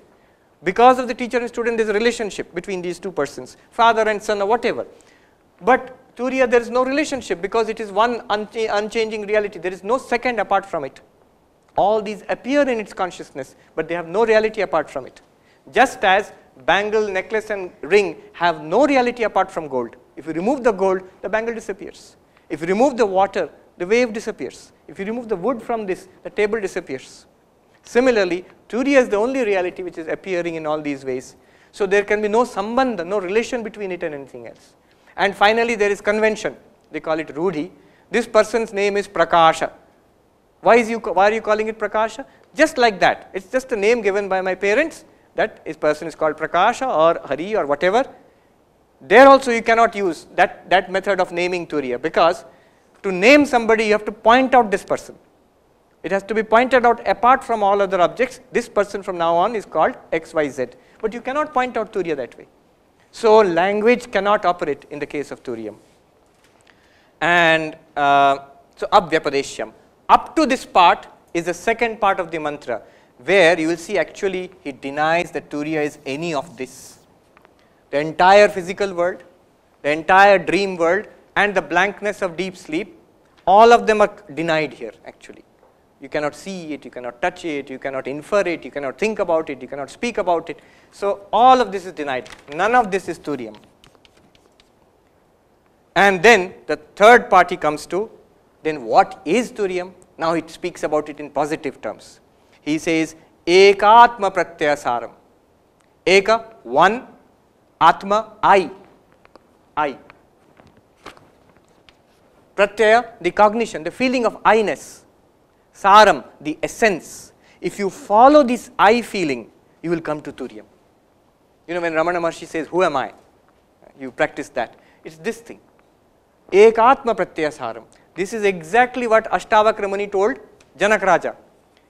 Because of the teacher and student, there is a relationship between these two persons, father and son or whatever. But Turiya, there is no relationship because it is one unchanging reality. There is no second apart from it. All these appear in its consciousness, but they have no reality apart from it. Just as bangle, necklace and ring have no reality apart from gold. If you remove the gold, the bangle disappears. If you remove the water, the wave disappears. If you remove the wood from this, the table disappears. Similarly, Turiya is the only reality which is appearing in all these ways. So there can be no sambandha, no relation between it and anything else. And finally, there is convention. They call it Rudhi. This person's name is Prakasha. Why are you calling it Prakasha? Just like that. It's just a name given by my parents. That this person is called Prakasha or Hari or whatever. There also you cannot use that method of naming Turiya, because to name somebody you have to point out this person. It has to be pointed out apart from all other objects. This person from now on is called XYZ. But you cannot point out Turiya that way. So language cannot operate in the case of Turiyam. And so Abhyapadeshyam. Up to this part is the second part of the mantra, where you will see actually he denies that Turiya is any of this. The entire physical world, the entire dream world and the blankness of deep sleep, all of them are denied here actually. You cannot see it, you cannot touch it, you cannot infer it, you cannot think about it, you cannot speak about it. So all of this is denied. None of this is Turiyam. And then the third part he comes to, then what is Turiyam? Now it speaks about it in positive terms. He says, Ekatma Pratyaya Saram. Eka, one, Atma, I. Pratyaya, the cognition, the feeling of I-ness. Saram, the essence. If you follow this I feeling, you will come to Turiyam. You know, when Ramana Maharshi says, who am I? You practice that. It's this thing. Ekatma Pratyaya Saram. This is exactly what Ashtavakra Muni told Janak Raja.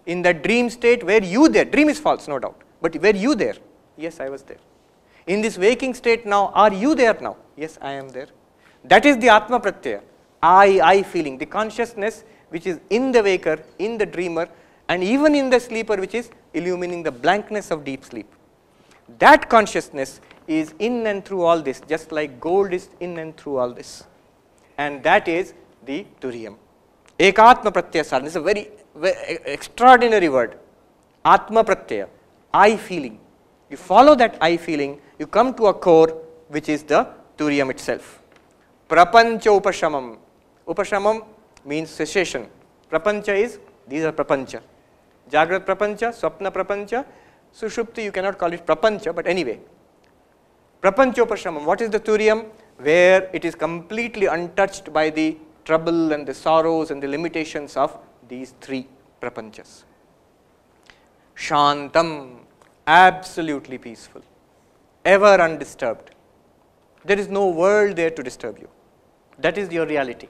In that dream state where you there, dream is false, no doubt, but were you there? Yes, I was there. In this waking state now, are you there now? Yes, I am there. That is the Atma Pratyaya, I feeling, the consciousness which is in the waker, in the dreamer, and even in the sleeper, which is illumining the blankness of deep sleep. That consciousness is in and through all this, just like gold is in and through all this. And that is the Turiyam. Ekatma Pratyaya Saram. This is a very extraordinary word. Atma Pratyaya, I feeling. You follow that I feeling, you come to a core which is the Turiyam itself. Prapancha Upashamam. Upashamam means cessation. Prapancha is, these are Prapancha. Jagrat Prapancha, Swapna Prapancha, Sushupti, you cannot call it Prapancha, but anyway. Prapancha Upashamam. What is the Turiyam? Where it is completely untouched by the trouble and the sorrows and the limitations of these three Prapanchas. Shantam, absolutely peaceful, ever undisturbed. There is no world there to disturb you. That is your reality.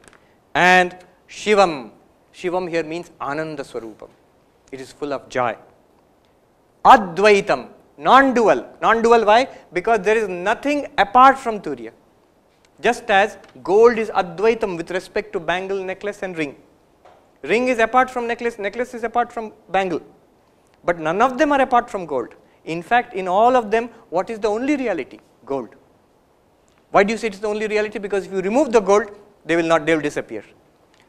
And Shivam, Shivam here means Ananda Swarupam. It is full of joy. Advaitam, non-dual. Non-dual why? Because there is nothing apart from Turiya. Just as gold is Advaitam with respect to bangle, necklace and ring. Ring is apart from necklace, necklace is apart from bangle. But none of them are apart from gold. In fact, in all of them, what is the only reality? Gold. Why do you say it is the only reality? Because if you remove the gold, they will disappear.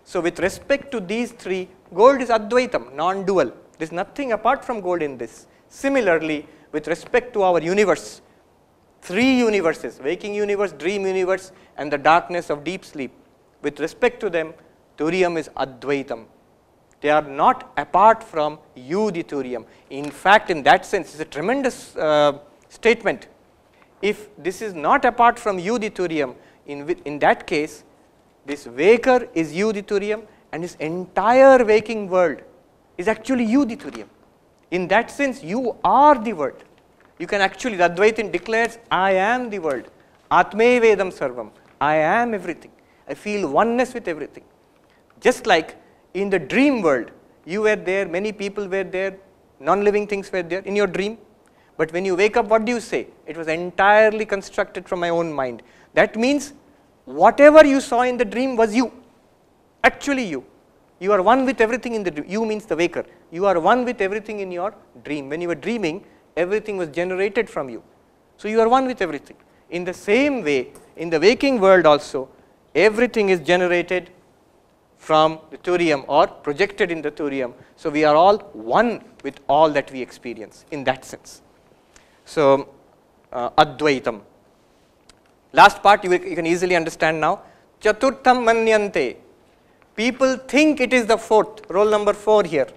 So with respect to these three, gold is Advaitam, non-dual. There is nothing apart from gold in this. Similarly, with respect to our universe, three universes, waking universe, dream universe and the darkness of deep sleep. With respect to them, Turiyam is Advaitam. They are not apart from you, the Turiyam. In fact, in that sense, it's a tremendous statement. If this is not apart from you, the Turiyam, in that case, this waker is you, the Turiyam, and this entire waking world is actually you, the Turiyam. In that sense, you are the world. You can actually, the Advaitin declares, I am the world. Atme Vedam Sarvam. I am everything. I feel oneness with everything. Just like in the dream world, you were there, many people were there, non-living things were there in your dream. But when you wake up, what do you say? It was entirely constructed from my own mind. That means whatever you saw in the dream was you, actually you. You are one with everything in the dream. You means the waker. You are one with everything in your dream. When you were dreaming, everything was generated from you. So you are one with everything. In the same way, in the waking world also, everything is generated from the Turiya or projected in the Turiya. So we are all one with all that we experience in that sense. So Advaitam. Last part you can easily understand now. Chaturtham manyante. People think it is the fourth, roll number 4 here.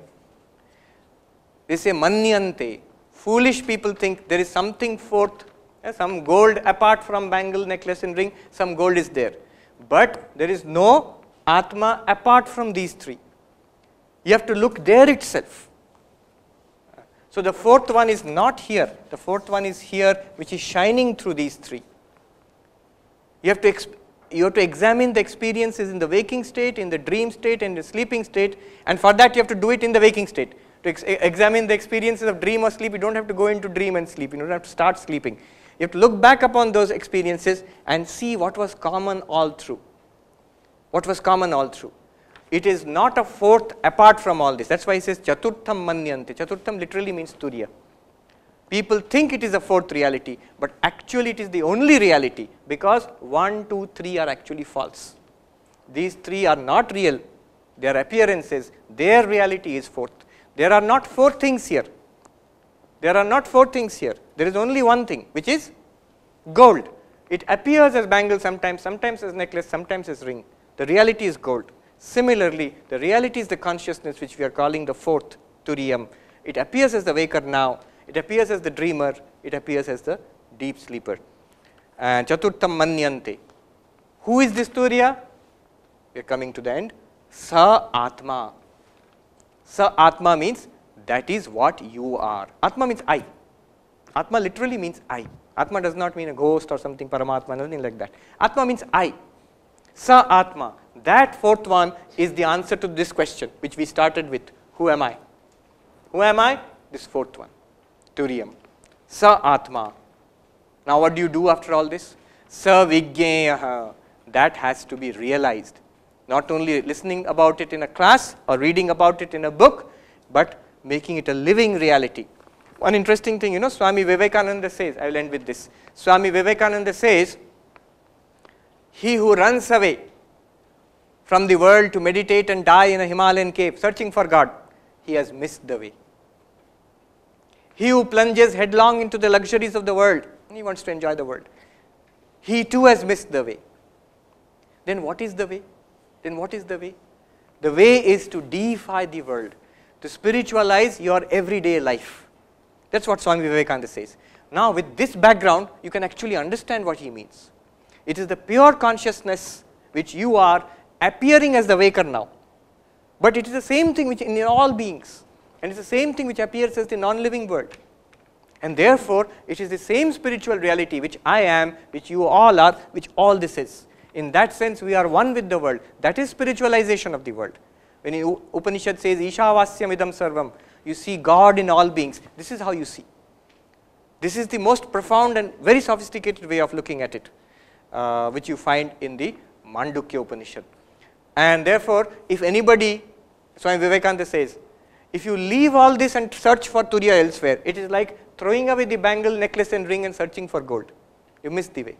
They say manyante. Foolish people think there is something fourth, some gold apart from bangle, necklace and ring, some gold is there. But there is no Atma apart from these three. You have to look there itself. So the fourth one is not here. The fourth one is here, which is shining through these three. You have to examine the experiences in the waking state, in the dream state, and the sleeping state, and for that you have to do it in the waking state. To examine the experiences of dream or sleep, you don't have to go into dream and sleep. You don't have to start sleeping. You have to look back upon those experiences and see what was common all through. What was common all through. It is not a fourth apart from all this. That's why he says Chaturtham manyante. Chaturtham literally means Turiya. People think it is a fourth reality, but actually it is the only reality, because 1, 2, 3 are actually false. These three are not real. They are appearances. Their reality is fourth. There are not 4 things here. There are not 4 things here. There is only one thing, which is gold. It appears as bangle sometimes, sometimes as necklace, sometimes as ring. The reality is gold. Similarly, the reality is the consciousness, which we are calling the fourth Turiyam. It appears as the waker now. It appears as the dreamer. It appears as the deep sleeper. And Chaturtham manyante. Who is this Turiya? We are coming to the end. Sa Atma. Sa Atma means that is what you are. Atma means I. Atma literally means I. Atma does not mean a ghost or something, Paramatma, nothing like that. Atma means I. Sa Atma. That fourth one is the answer to this question, which we started with. Who am I? Who am I? This fourth one. Turiyam. Sa Atma. Now what do you do after all this? Sa Vijñeyaha. That has to be realized. Not only listening about it in a class or reading about it in a book, but making it a living reality. One interesting thing, Swami Vivekananda says, I will end with this. Swami Vivekananda says, he who runs away from the world to meditate and die in a Himalayan cave, searching for God, he has missed the way. He who plunges headlong into the luxuries of the world, he wants to enjoy the world, he too has missed the way. Then what is the way? Then what is the way? The way is to deify the world, to spiritualize your everyday life. That's what Swami Vivekananda says. Now with this background, you can actually understand what he means. It is the pure consciousness which you are appearing as the waker now. But it is the same thing which in all beings. And it is the same thing which appears as the non-living world. And therefore, it is the same spiritual reality which I am, which you all are, which all this is. In that sense, we are one with the world. That is spiritualization of the world. When Upanishad says, Ishavasyam idam sarvam, you see God in all beings. This is how you see. This is the most profound and very sophisticated way of looking at it, which you find in the Mandukya Upanishad. And therefore, if anybody, Swami Vivekananda says, if you leave all this and search for Turiya elsewhere, it is like throwing away the bangle, necklace and ring and searching for gold. You miss the way.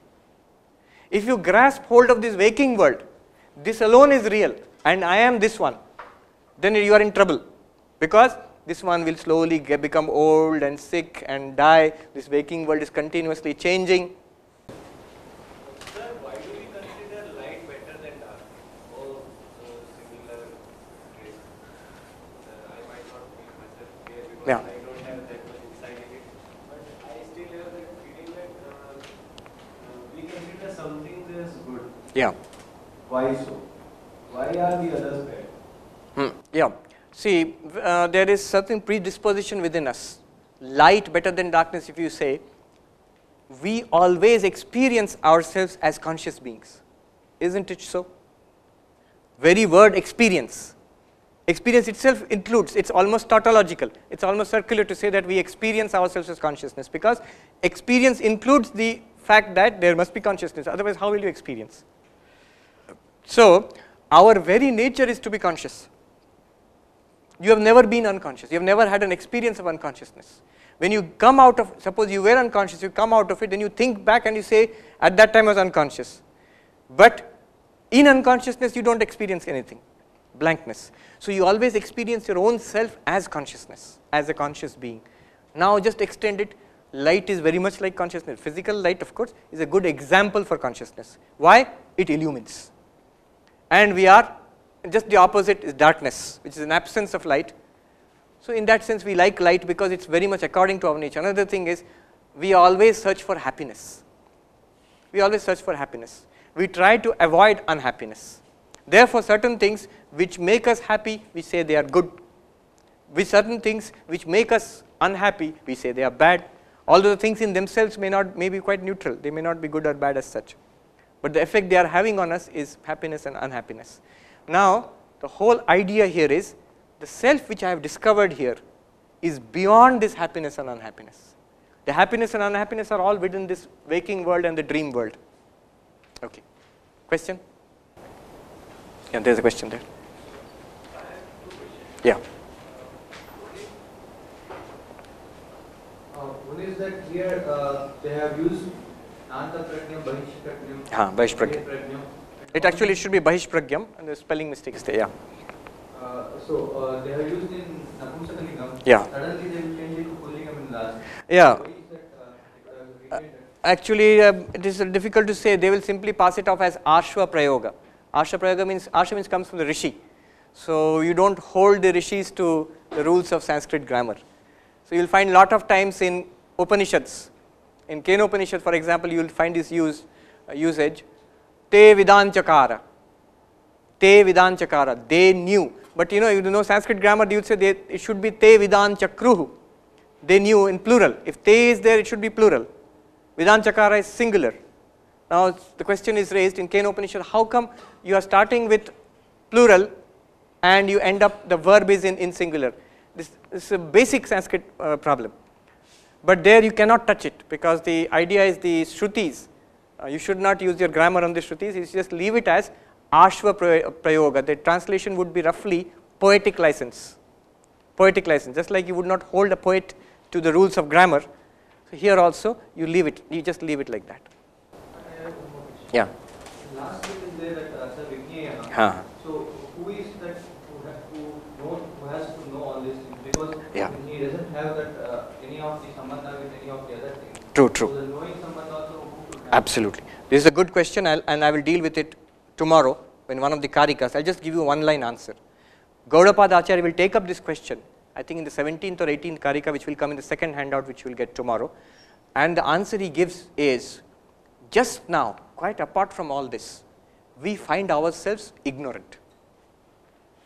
If you grasp hold of this waking world, this alone is real and I am this one, then you are in trouble, because this one will slowly become old and sick and die. This waking world is continuously changing. Sir, why do we consider light better than dark? Or similar case? I might not be myself clear because Yeah. I don't have that much insight in it. But I still have that feeling that we consider some things as good. Yeah. Why so? Why are the others bad? Yeah. See, there is certain predisposition within us. Light better than darkness, if you say, we always experience ourselves as conscious beings. Isn't it so? Very word experience. Experience itself includes, it's almost tautological, it's almost circular to say that we experience ourselves as consciousness, because experience includes the fact that there must be consciousness, otherwise how will you experience? So, our very nature is to be conscious. You have never been unconscious, you have never had an experience of unconsciousness. When you come out of, suppose you were unconscious, you come out of it, then you think back and you say, at that time I was unconscious. But in unconsciousness you don't experience anything, blankness. So you always experience your own self as consciousness, as a conscious being. Now just extend it, light is very much like consciousness. Physical light, of course, is a good example for consciousness. Why? It illumines. And we are, just the opposite is darkness, which is an absence of light. So in that sense we like light because it's very much according to our nature. Another thing is, we always search for happiness. We always search for happiness. We try to avoid unhappiness. Therefore, certain things which make us happy, we say they are good. With certain things which make us unhappy, we say they are bad. Although the things in themselves may be quite neutral, they may not be good or bad as such. But the effect they are having on us is happiness and unhappiness. Now, the whole idea here is, the self which I have discovered here is beyond this happiness and unhappiness. The happiness and unhappiness are all within this waking world and the dream world. Okay. Question? Yeah, there's a question there. I have two questions. Yeah. One is that here they have used Nanta Prajna, Bahish Prajna. Bahish Prajna. It actually should be Bahish Pragyam, and the spelling mistake is there, yeah. So they have used in Napumsakalingam. Yeah. Suddenly they will change it to Pullingam in last. Yeah. Why is that Actually, it is difficult to say. They will simply pass it off as Ashva Prayoga. Ashva Prayoga means, Ashva means comes from the Rishi. So you don't hold the Rishis to the rules of Sanskrit grammar. So you will find lot of times in Upanishads, in Kena Upanishad for example, you will find this usage, Te Vidanchakara. Te Vidanchakara, they knew. But you know Sanskrit grammar, you would say it should be Te Vidanchakruhu. They knew in plural. If Te is there, it should be plural. Vidanchakara is singular. Now the question is raised in Kena Upanishad, how come you are starting with plural and you end up, the verb is in singular? This is a basic Sanskrit problem. But there you cannot touch it, because the idea is the Shrutis. You should not use your grammar on the Shrutis, you just leave it as Ashva Prayoga. The translation would be roughly poetic license. Poetic license, just like you would not hold a poet to the rules of grammar. So here also you leave it, you just leave it like that. I have one more question. Yeah. Last bit is there that Sarvapriyananda. So who is that who has to know all these things? Because he doesn't have that any of the sambandha with any of the other things. True. So the knowing sambandha also who should have? Absolutely. This is a good question, and I will deal with it tomorrow in one of the karikas. I'll just give you one line answer. Gaudapada Acharya will take up this question, I think in the 17th or 18th karika, which will come in the second handout, which you will get tomorrow. And the answer he gives is, just now, quite apart from all this, we find ourselves ignorant.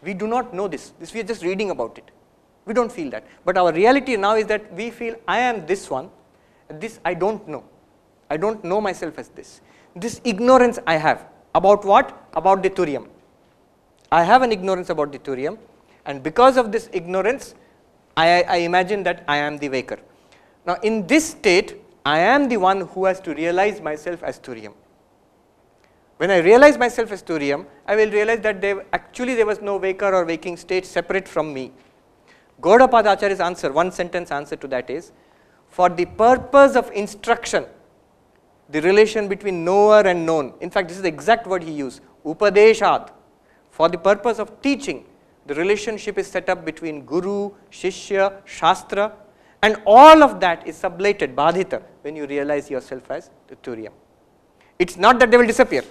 We do not know this. We are just reading about it. We don't feel that. But our reality now is that we feel, I am this one, this I don't know. I don't know myself as this. This ignorance I have. About what? About the Turiam. I have an ignorance about the Turiam, and because of this ignorance, I imagine that I am the waker. Now in this state, I am the one who has to realize myself as Turiam. When I realize myself as Turiam, I will realize that there was no waker or waking state separate from me. Gaudapada Acharya's answer, one sentence answer to that is, for the purpose of instruction, the relation between knower and known, in fact this is the exact word he used, Upadeshad, for the purpose of teaching, the relationship is set up between Guru, Shishya, Shastra, and all of that is sublated, Badhita, when you realize yourself as the Turiam. It's not that they will disappear.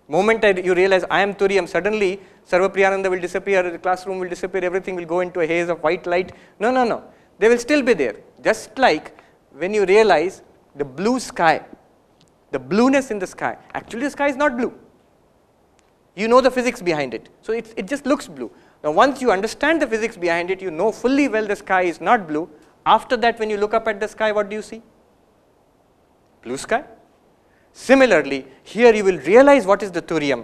Moment you realize I am Turiam, suddenly Sarvapriyananda will disappear, the classroom will disappear, everything will go into a haze of white light. No. They will still be there. Just like when you realize the blue sky, the blueness in the sky, actually the sky is not blue. You know the physics behind it. So it just looks blue. Now once you understand the physics behind it, you know fully well the sky is not blue. After that, when you look up at the sky, what do you see? Blue sky. Similarly, here you will realize what is the Turiya.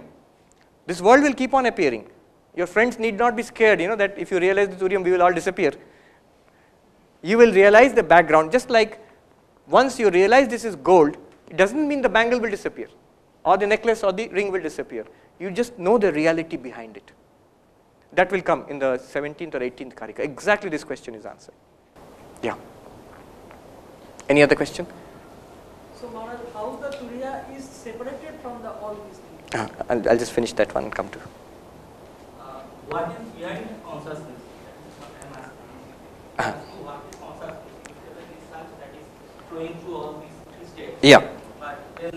This world will keep on appearing. Your friends need not be scared, that if you realize the Turiya, we will all disappear. You will realize the background, just like once you realize this is gold, it doesn't mean the bangle will disappear, or the necklace or the ring will disappear. You just know the reality behind it. That will come in the 17th or 18th Karika. Exactly this question is answered. Yeah. Any other question? So Maharaj, how the Turiya is separated from the all these things? I'll just finish that one and come to. What is behind consciousness? That is what I am asking. So what is consciousness? If it is such that is flowing through all these three states. Yeah. But then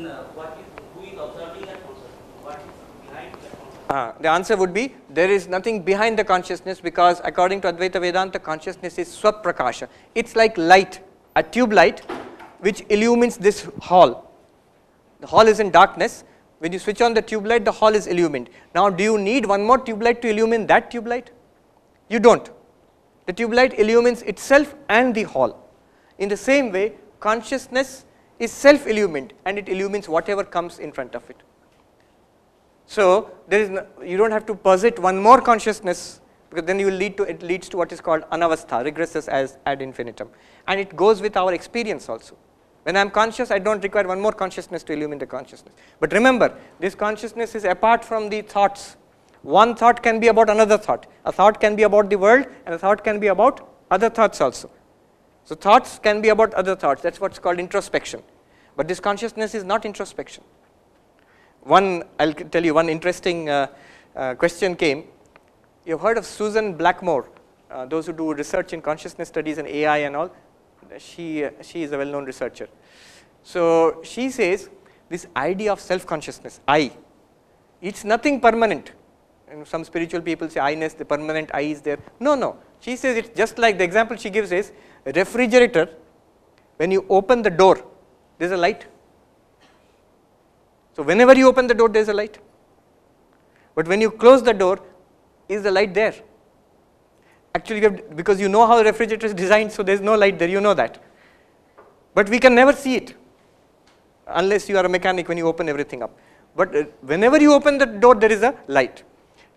who is observing that consciousness? What is behind that consciousness? The answer would be, there is nothing behind the consciousness, because according to Advaita Vedanta, consciousness is Swaprakasha. It's like light, a tube light which illumines this hall. The hall is in darkness. When you switch on the tube light, the hall is illumined. Now, do you need one more tube light to illumine that tube light? You don't. The tube light illumines itself and the hall. In the same way, consciousness is self-illumined, and it illumines whatever comes in front of it. So, you don't have to posit one more consciousness, because then it leads to what is called anavastha, regresses as ad infinitum. And it goes with our experience also. When I am conscious, I don't require one more consciousness to illumine the consciousness. But remember, this consciousness is apart from the thoughts. One thought can be about another thought. A thought can be about the world, and a thought can be about other thoughts also. So thoughts can be about other thoughts. That's what's called introspection. But this consciousness is not introspection. I'll tell you one interesting question came. You've heard of Susan Blackmore, those who do research in consciousness studies and AI and all. She is a well-known researcher. So she says this idea of self-consciousness, I, it's nothing permanent. And some spiritual people say I-ness, the permanent I is there. No. She says it's just like the example she gives is a refrigerator. When you open the door, there's a light. So whenever you open the door, there's a light. But when you close the door, is the light there? Actually, because you know how the refrigerator is designed, so there's no light there, you know that. But we can never see it, unless you are a mechanic when you open everything up. But whenever you open the door, there is a light.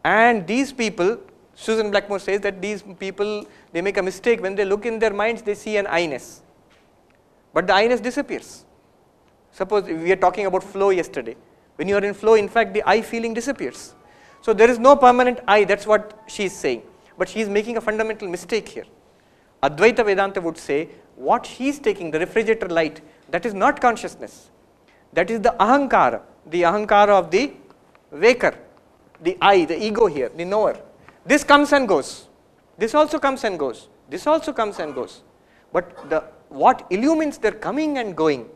And these people, Susan Blackmore says that these people, they make a mistake. When they look in their minds, they see an I-ness. But the I-ness disappears. Suppose we are talking about flow yesterday. When you are in flow, in fact, the I feeling disappears. So there is no permanent I, that's what she is saying. But she is making a fundamental mistake here. Advaita Vedanta would say, what she is taking, the refrigerator light, that is not consciousness. That is the ahankara of the waker, the I, the ego here, the knower. This comes and goes. This also comes and goes. This also comes and goes. But what illumines their coming and going,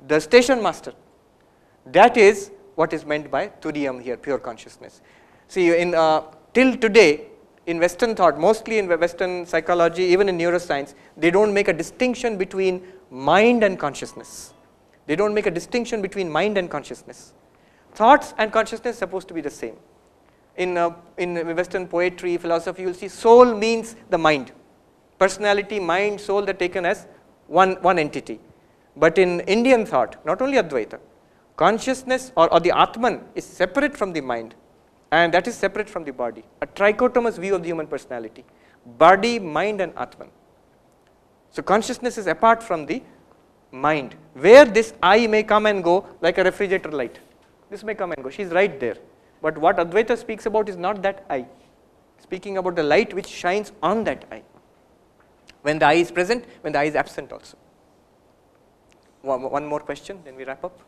the station master, that is what is meant by Turiyam here, pure consciousness. See, till today, in Western thought, mostly in Western psychology, even in neuroscience, they don't make a distinction between mind and consciousness. They don't make a distinction between mind and consciousness. Thoughts and consciousness are supposed to be the same. In Western poetry, philosophy, you will see soul means the mind. Personality, mind, soul, they're taken as one entity. But in Indian thought, not only Advaita, consciousness or the Atman is separate from the mind, and that is separate from the body. A trichotomous view of the human personality. Body, mind and Atman. So consciousness is apart from the mind, where this I may come and go like a refrigerator light. This may come and go, she is right there. But what Advaita speaks about is not that I. Speaking about the light which shines on that I. When the I is present, when the I is absent also. One more question, then we wrap up.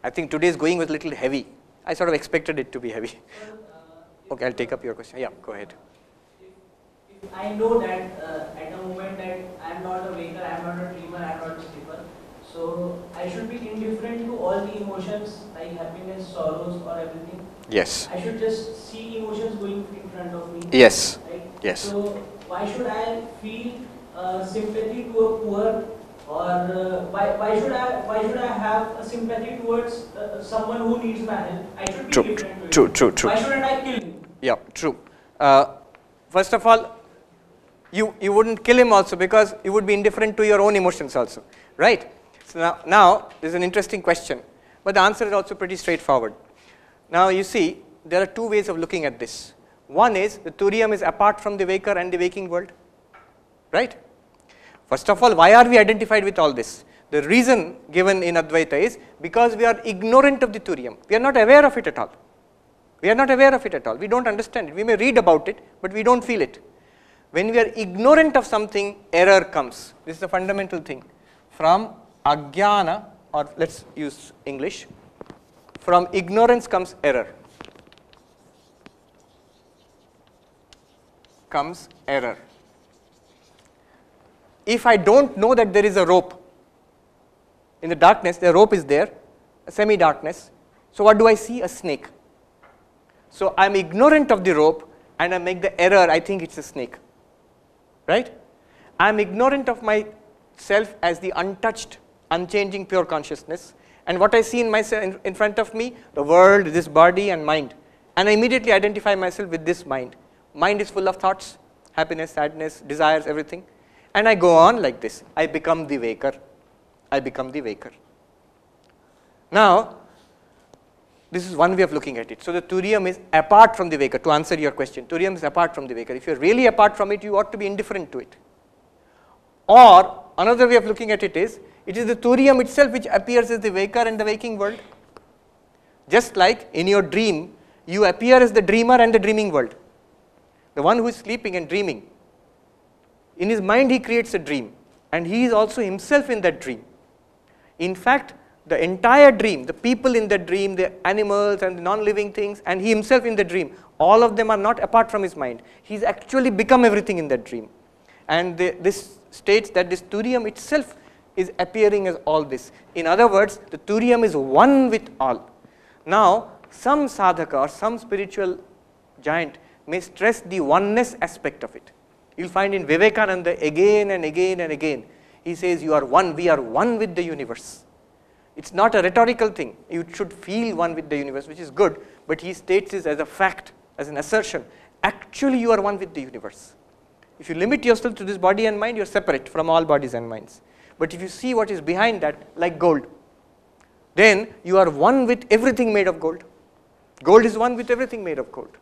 I think today's going was a little heavy. I sort of expected it to be heavy. Okay, I'll take up your question. Yeah, go ahead. If I know that at the moment that I am not a waker, I am not a dreamer, I am not a sleeper, so I should be indifferent to all the emotions like happiness, sorrows or everything. Yes. I should just see emotions going in front of me. Yes. Right? Yes. So why should I feel sympathy to a poor, or why should I have a sympathy towards someone who needs my help? I should be different to it. True. Why shouldn't I kill him? Yeah, true. First of all, you wouldn't kill him also because you would be indifferent to your own emotions also, right? So now this is an interesting question, but the answer is also pretty straightforward. Now you see, there are two ways of looking at this. One is the turiya is apart from the waker and the waking world, right? First of all, why are we identified with all this? The reason given in Advaita is because we are ignorant of the turiya. We are not aware of it at all. We are not aware of it at all. We don't understand it. We may read about it, but we don't feel it. When we are ignorant of something, error comes. This is the fundamental thing. From ajnana, or let's use English, from ignorance comes error. Comes error. If I don't know that there is a rope, in the darkness, the rope is there, a semi-darkness, so what do I see? A snake. So I am ignorant of the rope and I make the error, I think it's a snake, right? I am ignorant of myself as the untouched, unchanging pure consciousness, and what I see in myself in front of me, the world, this body and mind, and I immediately identify myself with this mind. Mind is full of thoughts, happiness, sadness, desires, everything, and I go on like this. I become the waker. I become the waker. Now, this is one way of looking at it. So the turiyam is apart from the waker. To answer your question, turiyam is apart from the waker. If you are really apart from it, you ought to be indifferent to it. Or another way of looking at it is the turiyam itself which appears as the waker and the waking world. Just like in your dream, you appear as the dreamer and the dreaming world. The one who is sleeping and dreaming. In his mind he creates a dream and he is also himself in that dream. In fact, the entire dream, the people in the dream, the animals and the non-living things, and he himself in the dream, all of them are not apart from his mind. He's actually become everything in that dream. And this states that this turiyam itself is appearing as all this. In other words, the turiyam is one with all. Now, some sadhaka or some spiritual giant may stress the oneness aspect of it. You'll find in Vivekananda again and again and again, he says, you are one, we are one with the universe. It's not a rhetorical thing. You should feel one with the universe, which is good, but he states this as a fact, as an assertion. Actually, you are one with the universe. If you limit yourself to this body and mind, you are separate from all bodies and minds. But if you see what is behind that, like gold, then you are one with everything made of gold. Gold is one with everything made of gold.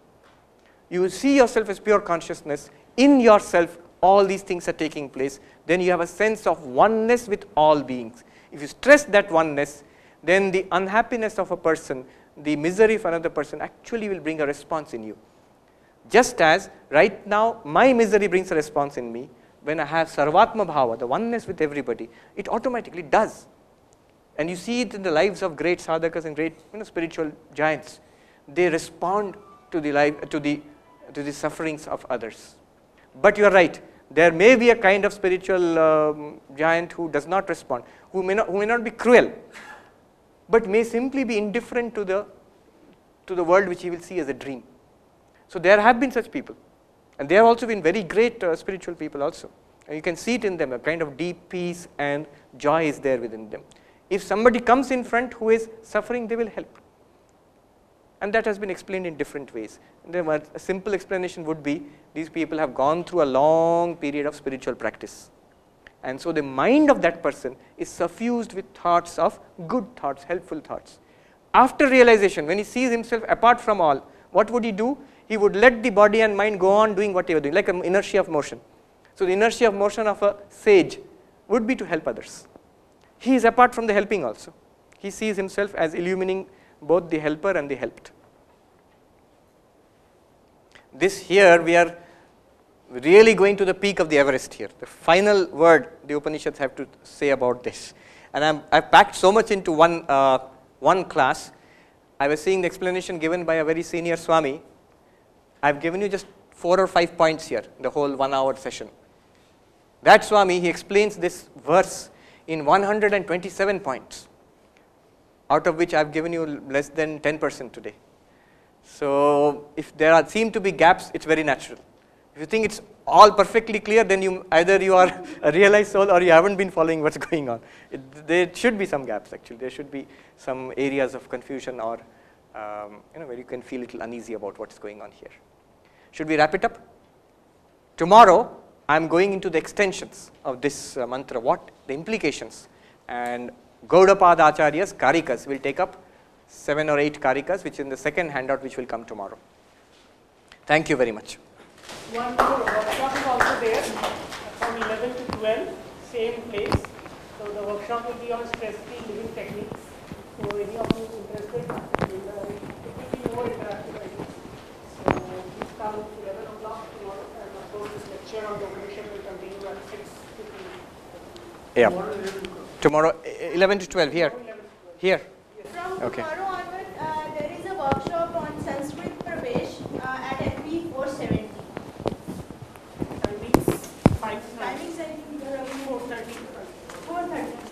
You will see yourself as pure consciousness. In yourself, all these things are taking place. Then you have a sense of oneness with all beings. If you stress that oneness, then the unhappiness of a person, the misery of another person actually will bring a response in you. Just as right now my misery brings a response in me, when I have sarvatma bhava, the oneness with everybody, it automatically does. And you see it in the lives of great sadhakas and great spiritual giants. They respond to the life, to the sufferings of others. But you are right. There may be a kind of spiritual giant who does not respond, who may not be cruel, but may simply be indifferent to the world which he will see as a dream. So there have been such people, and they have also been very great spiritual people also. And you can see it in them, a kind of deep peace and joy is there within them. If somebody comes in front who is suffering, they will help. And that has been explained in different ways. And a simple explanation would be, these people have gone through a long period of spiritual practice. And so the mind of that person is suffused with thoughts of good thoughts, helpful thoughts. After realization, when he sees himself apart from all, what would he do? He would let the body and mind go on doing what they were doing, like an inertia of motion. So the inertia of motion of a sage would be to help others. He is apart from the helping also. He sees himself as illumining both the helper and the helped. This here, we are really going to the peak of the Everest here. The final word the Upanishads have to say about this. And I've packed so much into one class. I was seeing the explanation given by a very senior Swami. I've given you just 4 or 5 points here, the whole 1 hour session. That Swami, he explains this verse in 127 points, out of which I've given you less than 10% today. So if there seem to be gaps, it's very natural. If you think it's all perfectly clear, then either you are a realized soul or you haven't been following what's going on. There should be some gaps actually. There should be some areas of confusion or where you can feel a little uneasy about what's going on here. Should we wrap it up? Tomorrow, I'm going into the extensions of this mantra, what the implications, and Gaudapada Acharya's Karikas. We'll take up 7 or 8 Karikas, which is in the second handout, which will come tomorrow. Thank you very much. One more workshop is also there from 11 to 12, same place. So the workshop will be on stress-free living techniques. So any of you interested, it will be more interactive, I guess. So please come 11 o'clock tomorrow, and of course this lecture on the Upanishad will continue at 6:15. Yeah. Tomorrow 11 to 12 here. Here. From Okay. tomorrow onward, there is a workshop on Sanskrit Pravesh at FP 470. Timings, 5 Timings, I think, 4:30. 4:30.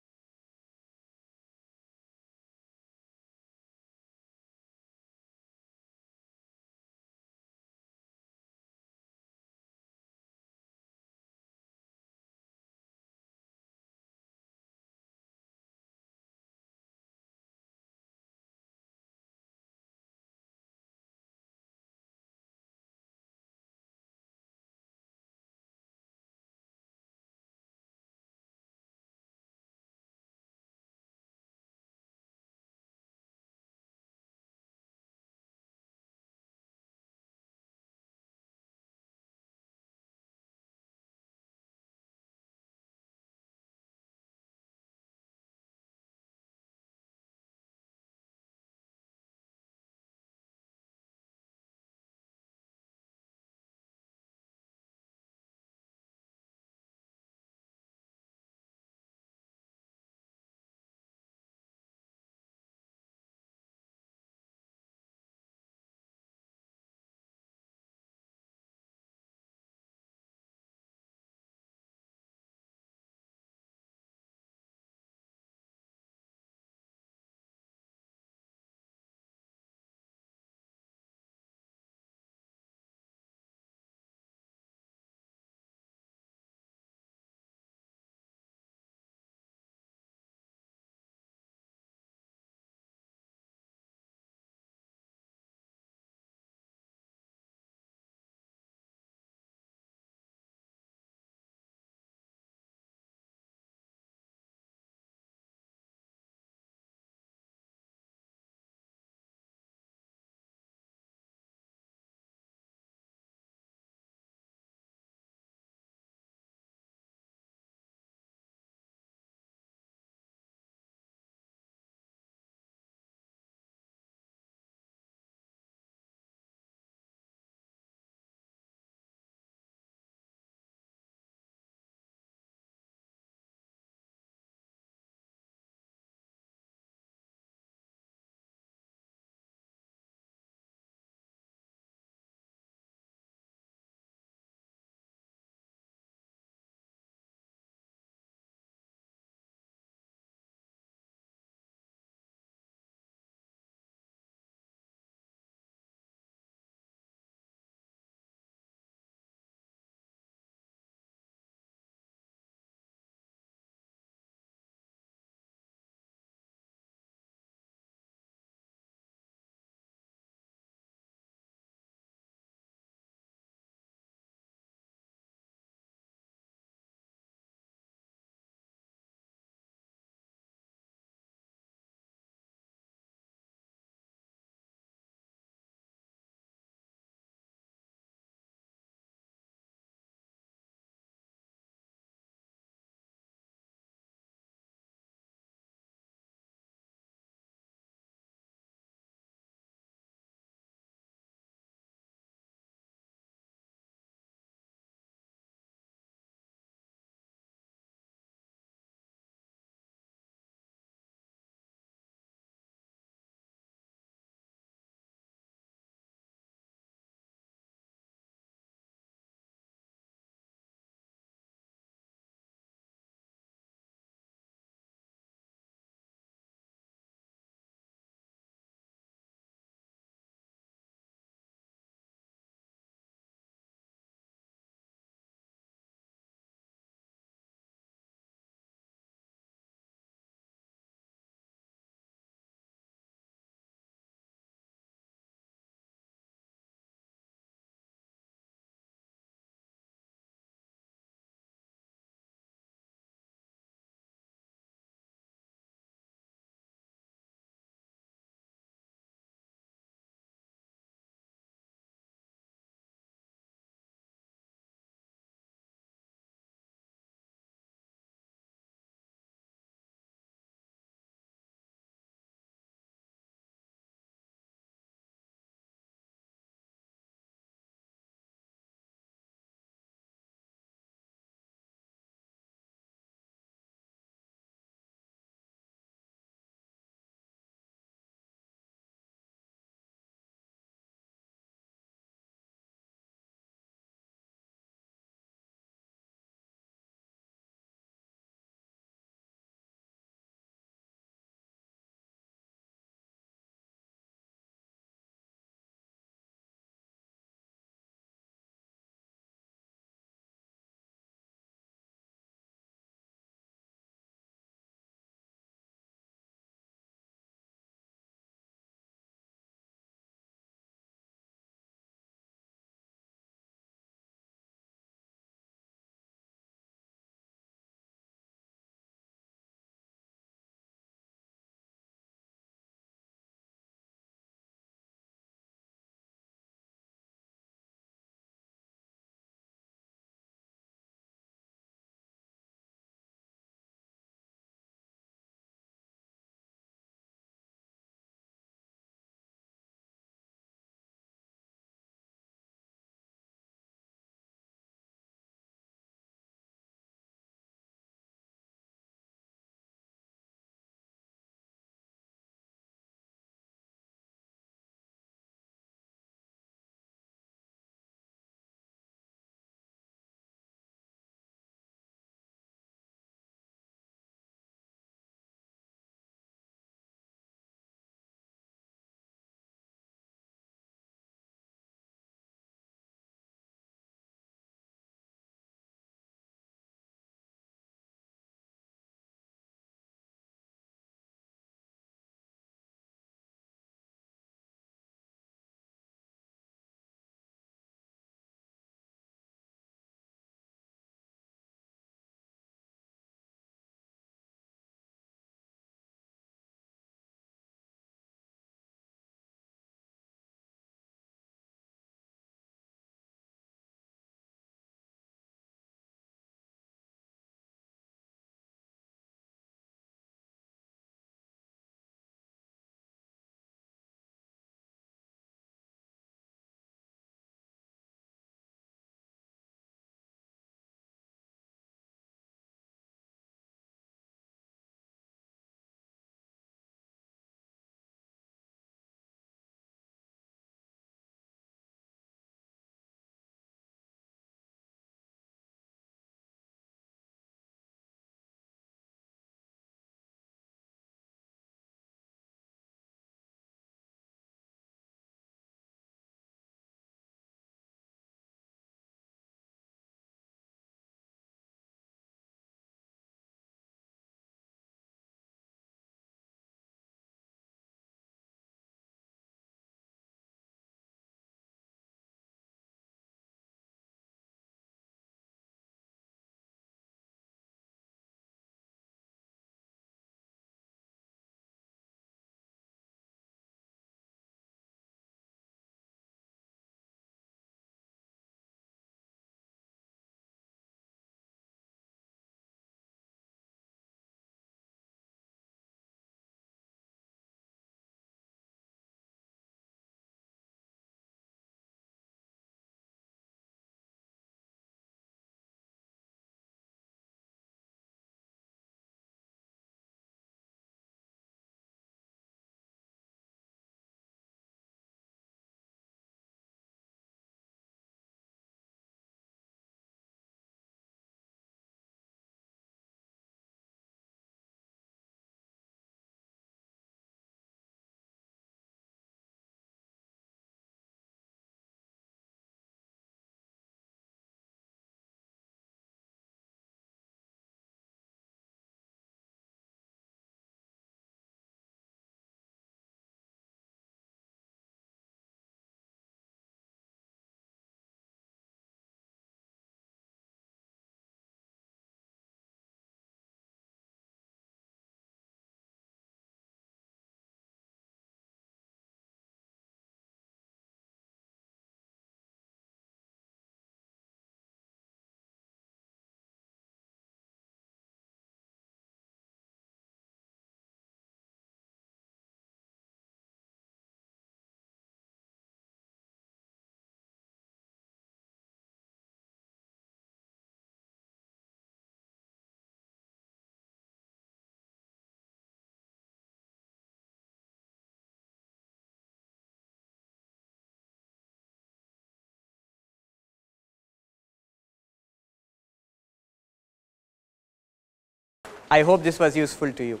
I hope this was useful to you.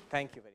Thank you very much.